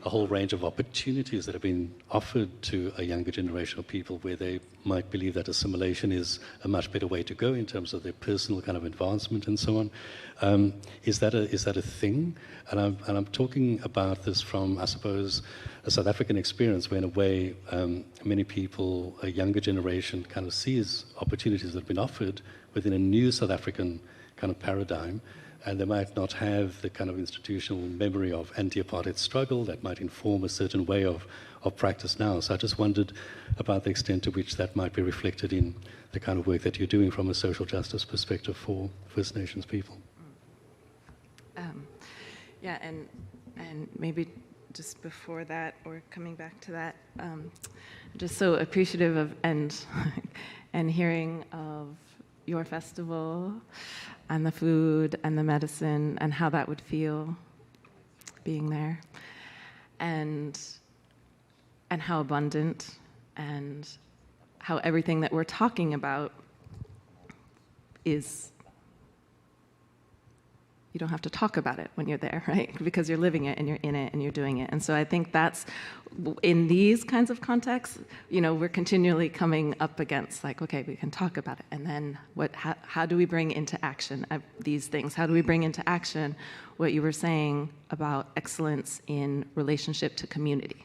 a whole range of opportunities that have been offered to a younger generation of people where they might believe that assimilation is a much better way to go in terms of their personal kind of advancement and so on. Is that a thing? And I'm talking about this from, I suppose, a South African experience where in a way many people, a younger generation, kind of sees opportunities that have been offered within a new South African kind of paradigm, and they might not have the kind of institutional memory of anti-apartheid struggle that might inform a certain way of practice now. So I just wondered about the extent to which that might be reflected in the kind of work that you're doing from a social justice perspective for First Nations people. Yeah, and maybe just before that, or coming back to that, just so appreciative of and hearing of your festival and the food and the medicine and how that would feel being there, and how abundant, and how everything that we're talking about is, you don't have to talk about it when you're there, right? Because you're living it and you're in it and you're doing it. And so I think that's, in these kinds of contexts, we're continually coming up against, like, okay, we can talk about it. And then how do we bring into action these things? How do we bring into action what you were saying about excellence in relationship to community?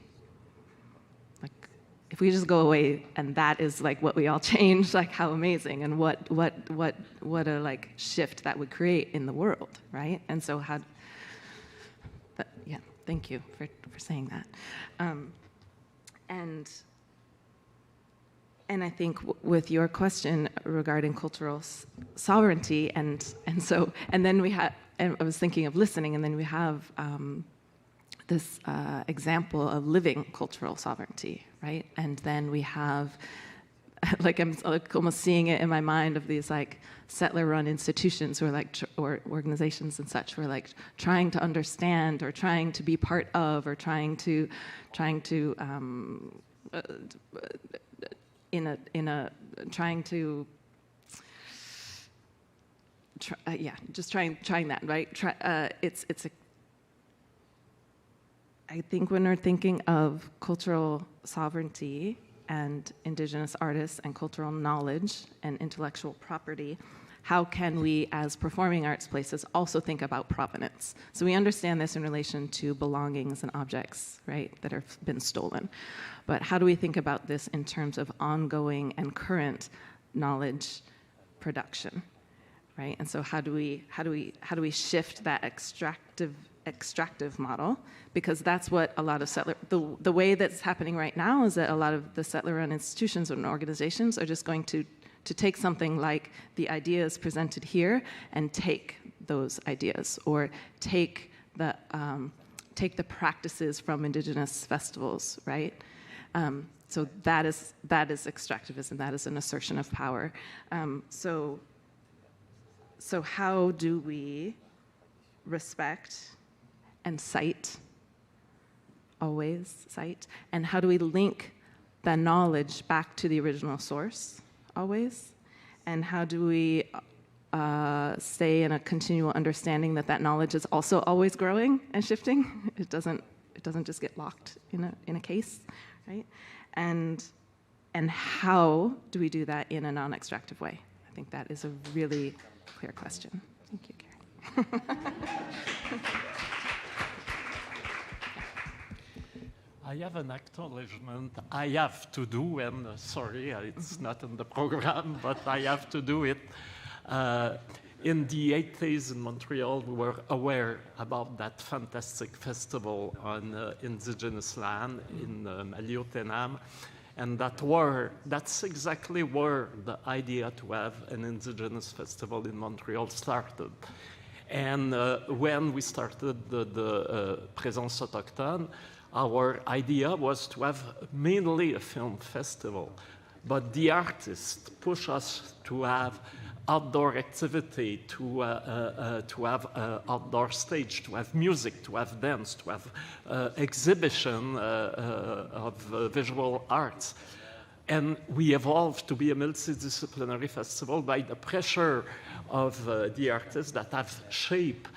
If we just go away and that is like what we all change, like how amazing, and what a like shift that would create in the world, right? And so yeah, thank you for saying that. And I think with your question regarding cultural sovereignty, and then we have, and I was thinking of listening, and then we have this example of living cultural sovereignty, right? And then we have, like, I'm almost seeing it in my mind of these like settler-run institutions or like or organizations and such, who are like trying to understand or trying to be part of or trying to trying that, right? It's a, I think when we're thinking of cultural sovereignty and indigenous artists and cultural knowledge and intellectual property, how can we, as performing arts places, also think about provenance? So we understand this in relation to belongings and objects, right, that have been stolen. But how do we think about this in terms of ongoing and current knowledge production, right? And so how do we shift that extractive model, because that's what a lot of the way that's happening right now is that a lot of the settler-run institutions and organizations are just going to take something like the ideas presented here and take those ideas, or take the practices from indigenous festivals, right? So that is extractivism. That is an assertion of power. So how do we respect and cite, always cite, and how do we link that knowledge back to the original source, always, and how do we stay in a continual understanding that that knowledge is also always growing and shifting. It doesn't just get locked in a case, right? And how do we do that in a non-extractive way? I think that is a really clear question. Thank you, Karen. I have an acknowledgement I have to do, and sorry, it's not in the program, but I have to do it. In the 8 days in Montreal, we were aware about that fantastic festival on indigenous land in Mani-Utenam, and that's exactly where the idea to have an indigenous festival in Montreal started. And when we started the Présence Autochtone, our idea was to have mainly a film festival, but the artists push us to have outdoor activity, to have outdoor stage, to have music, to have dance, to have exhibition of visual arts. And we evolved to be a multidisciplinary festival by the pressure of the artists that have shaped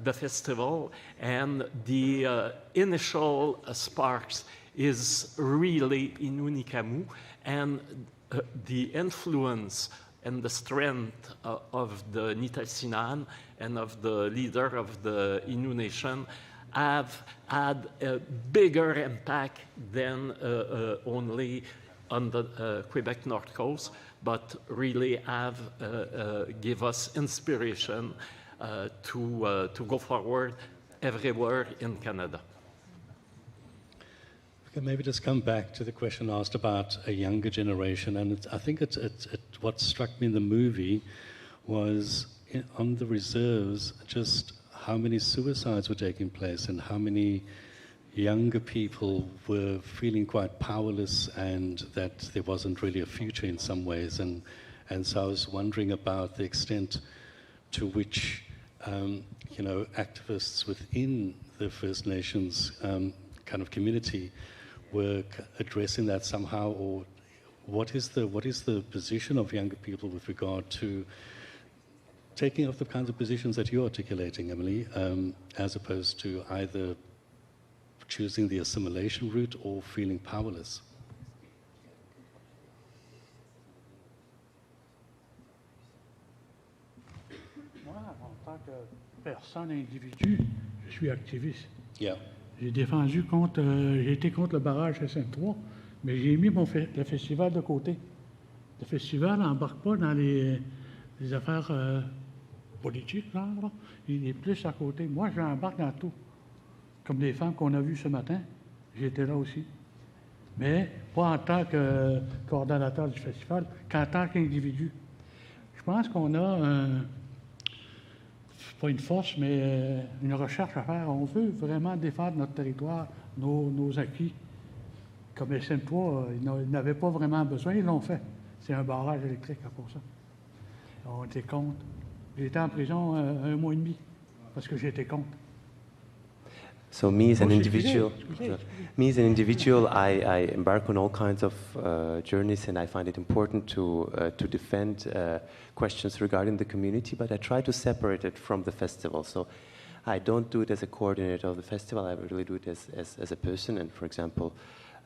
the festival, and the initial sparks is really Innu Nikamu, and the influence and the strength of the Nitassinan and of the leader of the Innu Nation have had a bigger impact than only on the Quebec North Coast, but really have give us inspiration to go forward everywhere in Canada. Okay, maybe just come back to the question asked about a younger generation, and I think what struck me in the movie was on the reserves just how many suicides were taking place and how many younger people were feeling quite powerless and that there wasn't really a future in some ways, and so I was wondering about the extent to which activists within the First Nations kind of community were addressing that somehow, or what is the position of younger people with regard to taking up the kinds of positions that you're articulating, Emily, as opposed to either choosing the assimilation route or feeling powerless? Moi, en tant que personne individu, je suis activiste. Yeah. J'ai été contre le barrage SM3, mais j'ai mis le festival de côté. Le festival n'embarque pas dans les affaires politiques, genre, il est plus à côté. Moi, j'embarque dans tout. Comme les femmes qu'on a vues ce matin, j'étais là aussi. Mais pas en tant que coordonnateur du festival, qu'en tant qu'individu. Je pense qu'on a pas une force, mais une recherche à faire. On veut vraiment défendre notre territoire, nos acquis. Comme SM3, ils n'avaient pas vraiment besoin, ils l'ont fait. C'est un barrage électrique pour ça. On était contre. J'ai été en prison 1 mois et demi parce que j'étais contre. So me as an individual, I embark on all kinds of journeys, and I find it important to defend questions regarding the community, but I try to separate it from the festival. So I don't do it as a coordinator of the festival, I really do it as a person. And for example,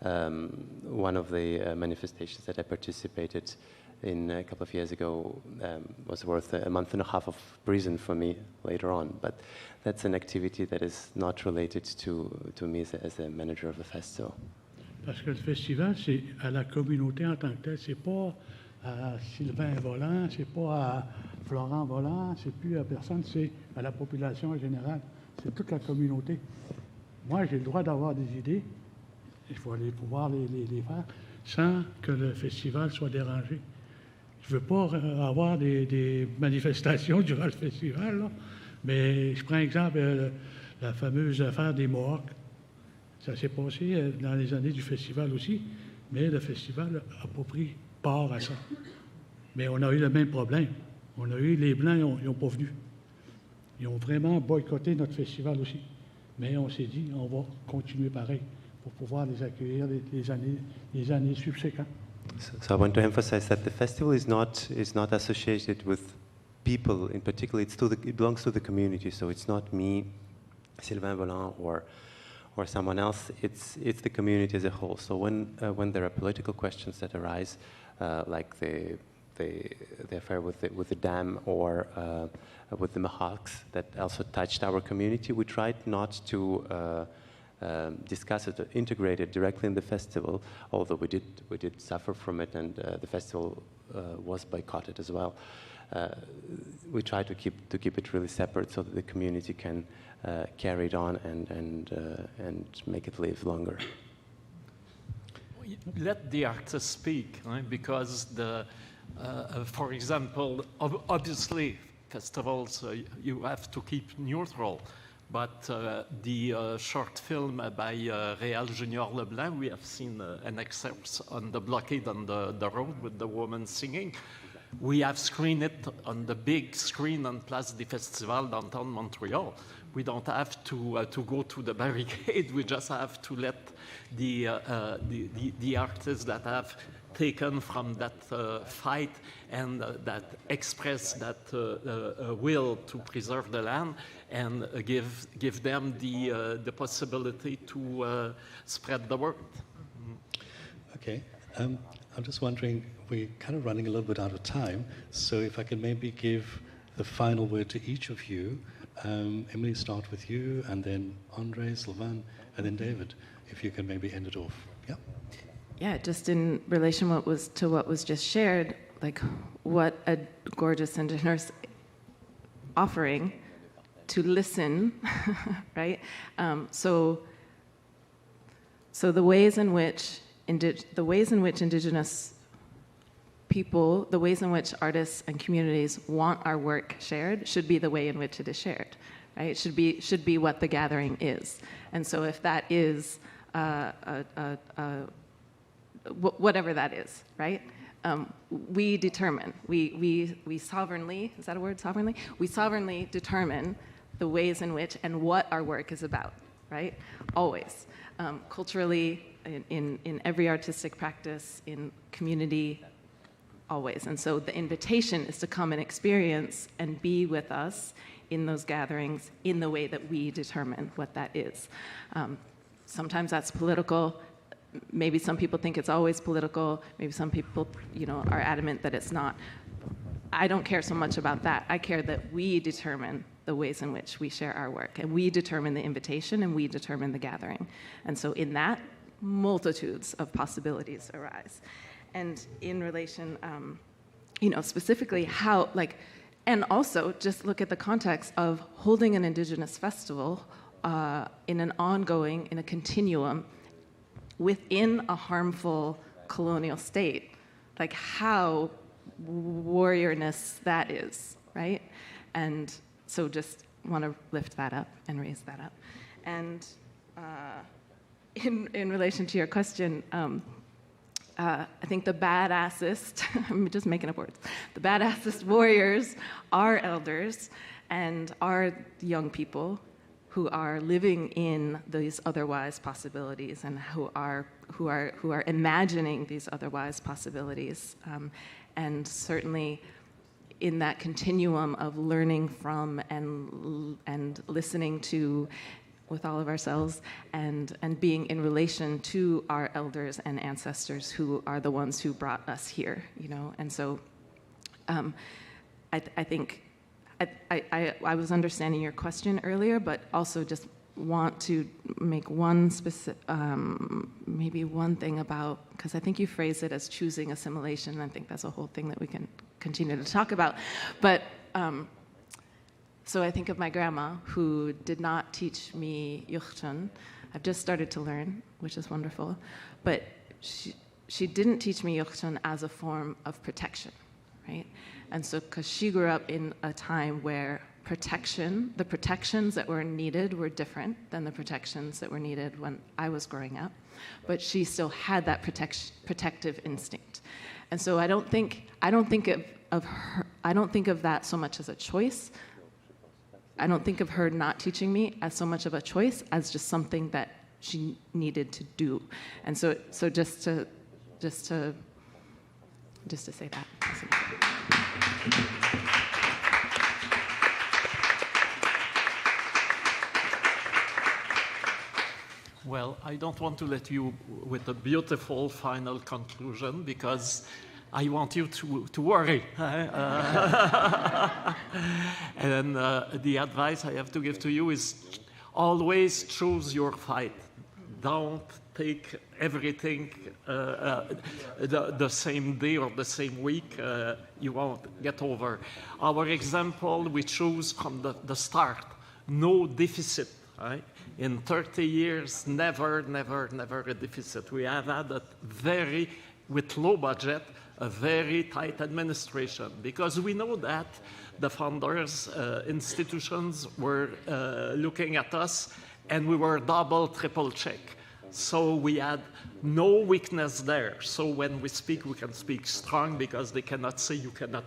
one of the manifestations that I participated in a couple of years ago was worth a month and a half of prison for me later on. But that's an activity that is not related to me as a manager of the festival. Parce que le festival, c'est à la communauté en tant que telle. C'est pas à Sylvain Vollant, c'est pas à Florent Vollant, c'est plus à personne, c'est à la population en général. C'est toute la communauté. Moi, j'ai le droit d'avoir des idées. Il faut aller pouvoir les faire sans que le festival soit dérangé. Je ne veux pas avoir des manifestations durant le festival, là, mais je prends exemple la fameuse affaire des Mohawks. Ça s'est passé dans les années du festival aussi, mais le festival n'a pas pris part à ça. Mais on a eu le même problème. On a eu les Blancs, ils n'ont pas venu. Ils ont vraiment boycotté notre festival aussi. Mais on s'est dit, on va continuer pareil pour pouvoir les accueillir les années subséquentes. So I want to emphasize that the festival is not associated with people in particular. It belongs to the community, so it's not me, Sylvain Vollant, or someone else. It's the community as a whole. So when there are political questions that arise, like the affair with the dam or with the Mohawks that also touched our community, we tried not to discuss it or integrate it directly in the festival, although we did suffer from it, and the festival was boycotted as well. We try to keep it really separate so that the community can carry it on and make it live longer. Let the artists speak, right? Because for example, obviously festivals you have to keep neutral. But the short film by Réal Junior Leblanc, we have seen an excerpt on the blockade on the road with the woman singing. We have screened it on the big screen on Place des Festivals downtown Montreal. We don't have to go to the barricade. We just have to let the artists that have taken from that fight and that express that will to preserve the land and give them the possibility to spread the word. Okay. I'm just wondering, we're kind of running a little bit out of time, so if I can maybe give the final word to each of you. Emily, start with you, and then André, Sylvain, and then David, if you can maybe end it off. Yeah. Yeah, just in relation to what was just shared, like what a gorgeous and generous offering to listen, right? So the ways in which indigenous people, the ways in which artists and communities want our work shared should be the way in which it is shared, right? It should be what the gathering is. And so if that is whatever that is, right? We determine, we sovereignly, is that a word, sovereignly? We sovereignly determine the ways in which and what our work is about, right? Always. Culturally, in every artistic practice, in community, always. And so the invitation is to come and experience and be with us in those gatherings in the way that we determine what that is. Sometimes that's political. Maybe some people think it's always political. Maybe some people, are adamant that it's not. I don't care so much about that. I care that we determine the ways in which we share our work, and we determine the invitation, and we determine the gathering. And so in that, multitudes of possibilities arise. And in relation, specifically how, and also just look at the context of holding an Indigenous festival in a continuum within a harmful colonial state, like how warriorness that is, right? And so just want to lift that up and raise that up. And in relation to your question, I think the badassest, I'm just making up words, the badassest warriors are elders and are young people who are living in these otherwise possibilities and who are imagining these otherwise possibilities, and certainly in that continuum of learning from and listening to with all of ourselves and being in relation to our elders and ancestors who are the ones who brought us here, and so I think I was understanding your question earlier, but also just want to make one specific, maybe one thing about, because I think you phrased it as choosing assimilation, and I think that's a whole thing that we can continue to talk about. But so I think of my grandma, who did not teach me Yuchtun. I've just started to learn, which is wonderful. But she didn't teach me Yuchtun as a form of protection, right? And so, because she grew up in a time where the protections that were needed were different than the protections that were needed when I was growing up, but she still had that protective instinct. And so I don't think of that so much as a choice. I don't think of her not teaching me as so much of a choice as just something that she needed to do. And so just to say that. Well, I don't want to let you with a beautiful final conclusion because I want you to worry. And the advice I have to give to you is always choose your fight. Don't take everything the same day or the same week. You won't get over. Our example, we choose from the start, no deficit. Right? In 30 years, never a deficit. We have had a with low budget, a very tight administration, because we know that the founders, institutions were looking at us, and we were double, triple check. So we had no weakness there. So when we speak, we can speak strong because they cannot say you cannot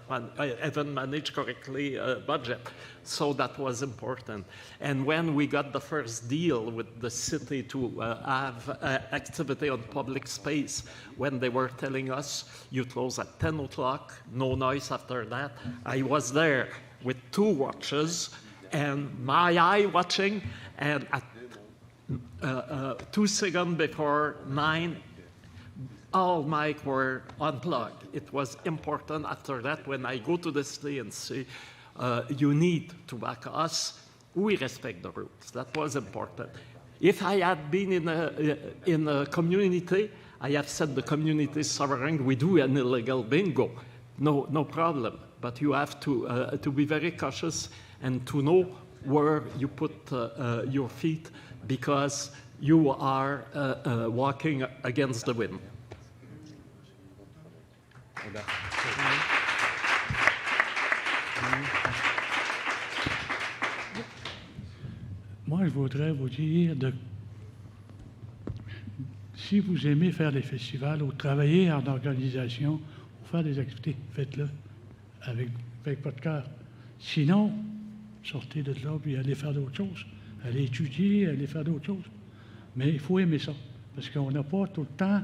even manage correctly a budget. So that was important. And when we got the first deal with the city to have activity on public space, when they were telling us you close at 10 o'clock, no noise after that, I was there with 2 watches and my eye watching, and at 2 seconds before 9, all mic were unplugged. It was important after that when I go to the city and say, you need to back us, we respect the rules. That was important. If I had been in a community, I have said the community is sovereign, we do an illegal bingo, no problem. But you have to be very cautious and to know where you put your feet, because you are walking against the wind. Moi, je voudrais vous dire, si vous aimez faire des festivals ou travailler en organisation ou faire des activités, faites-le avec votre cœur. Sinon, sortez de là et allez faire d'autres choses. Allez étudier, allez faire d'autres choses. Mais il faut aimer ça, parce qu'on n'a pas tout le temps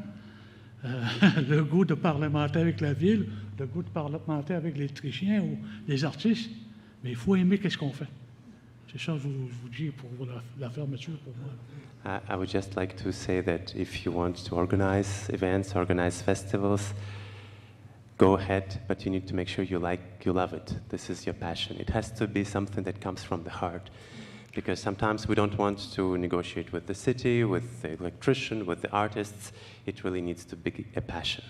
le goût de parlementer avec la ville, le goût de parlementer avec les Autrichiens ou les artistes, mais il faut aimer ce qu'on fait. C'est ça que je vous dis pour la fermeture pour moi. I would just like to say that if you want to organize events, organize festivals, go ahead, but you need to make sure you love it. This is your passion. It has to be something that comes from the heart. Because sometimes we don't want to negotiate with the city, with the electrician, with the artists. It really needs to be a passion.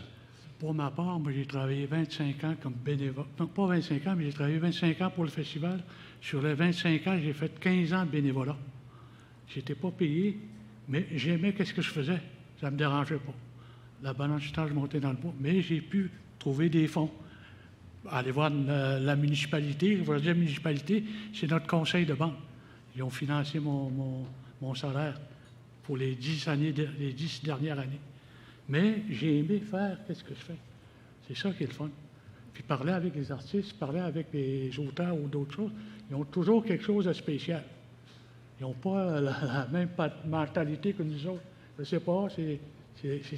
Pour ma part, moi j'ai travaillé 25 ans comme bénévole. Non, pas 25 ans, mais j'ai travaillé 25 ans pour le festival. Sur les 25 ans, j'ai fait 15 ans de bénévolat. J'étais pas payé, mais j'aimais ce que je faisais. Ça me dérangeait pas. La balance du temps, je montais dans le bois. Mais j'ai pu trouver des fonds. Aller voir la municipalité. Je veux dire, la municipalité, c'est notre conseil de banque. Ils ont financé mon salaire pour les 10 dernières années. Mais j'ai aimé faire ce que je fais. C'est ça qui est le fun. Puis parler avec les artistes, parler avec les auteurs ou d'autres choses, ils ont toujours quelque chose de spécial. Ils n'ont pas la même mentalité que nous autres. Je ne sais pas, c'est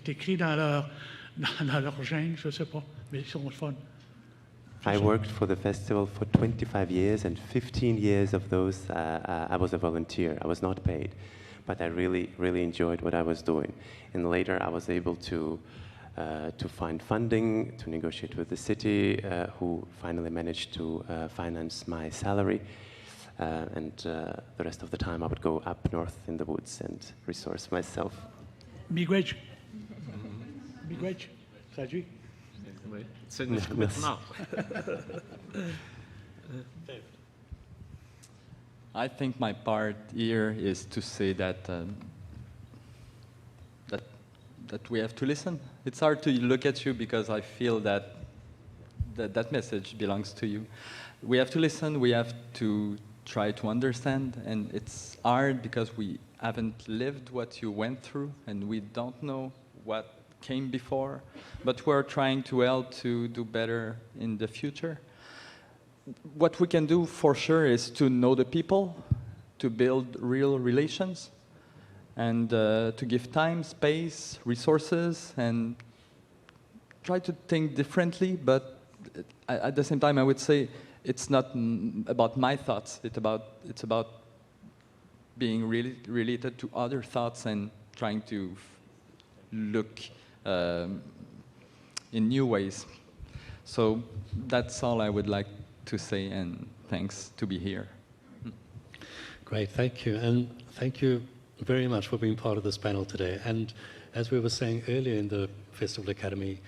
écrit dans leur gène, je ne sais pas, mais ils sont le fun. I worked for the festival for 25 years, and 15 years of those I was a volunteer. I was not paid, but I really enjoyed what I was doing. And later I was able to find funding, to negotiate with the city, who finally managed to finance my salary. And the rest of the time I would go up north in the woods and resource myself. Miigwech. Miigwech, traduit. I think my part here is to say that that we have to listen. It's hard to look at you because I feel that message belongs to you. We have to listen, we have to try to understand, and it's hard because we haven't lived what you went through and we don't know what came before, but we're trying to help to do better in the future. What we can do for sure is to know the people, to build real relations, and to give time, space, resources, and try to think differently, but at the same time I would say it's not about my thoughts, it's about being really related to other thoughts and trying to look in new ways. So that's all I would like to say, and thanks to be here. Great, thank you. And thank you very much for being part of this panel today. And as we were saying earlier in the Festival Academy,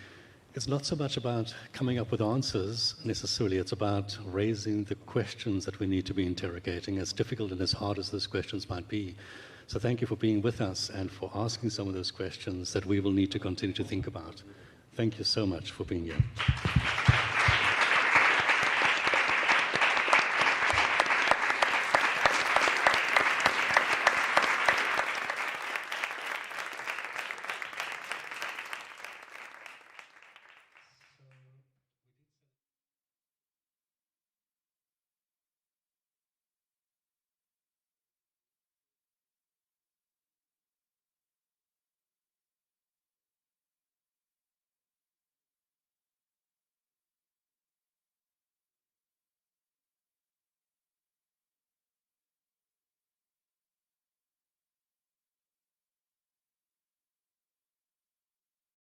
it's not so much about coming up with answers necessarily, it's about raising the questions that we need to be interrogating, as difficult and as hard as those questions might be. So thank you for being with us and for asking some of those questions that we will need to continue to think about. Thank you so much for being here.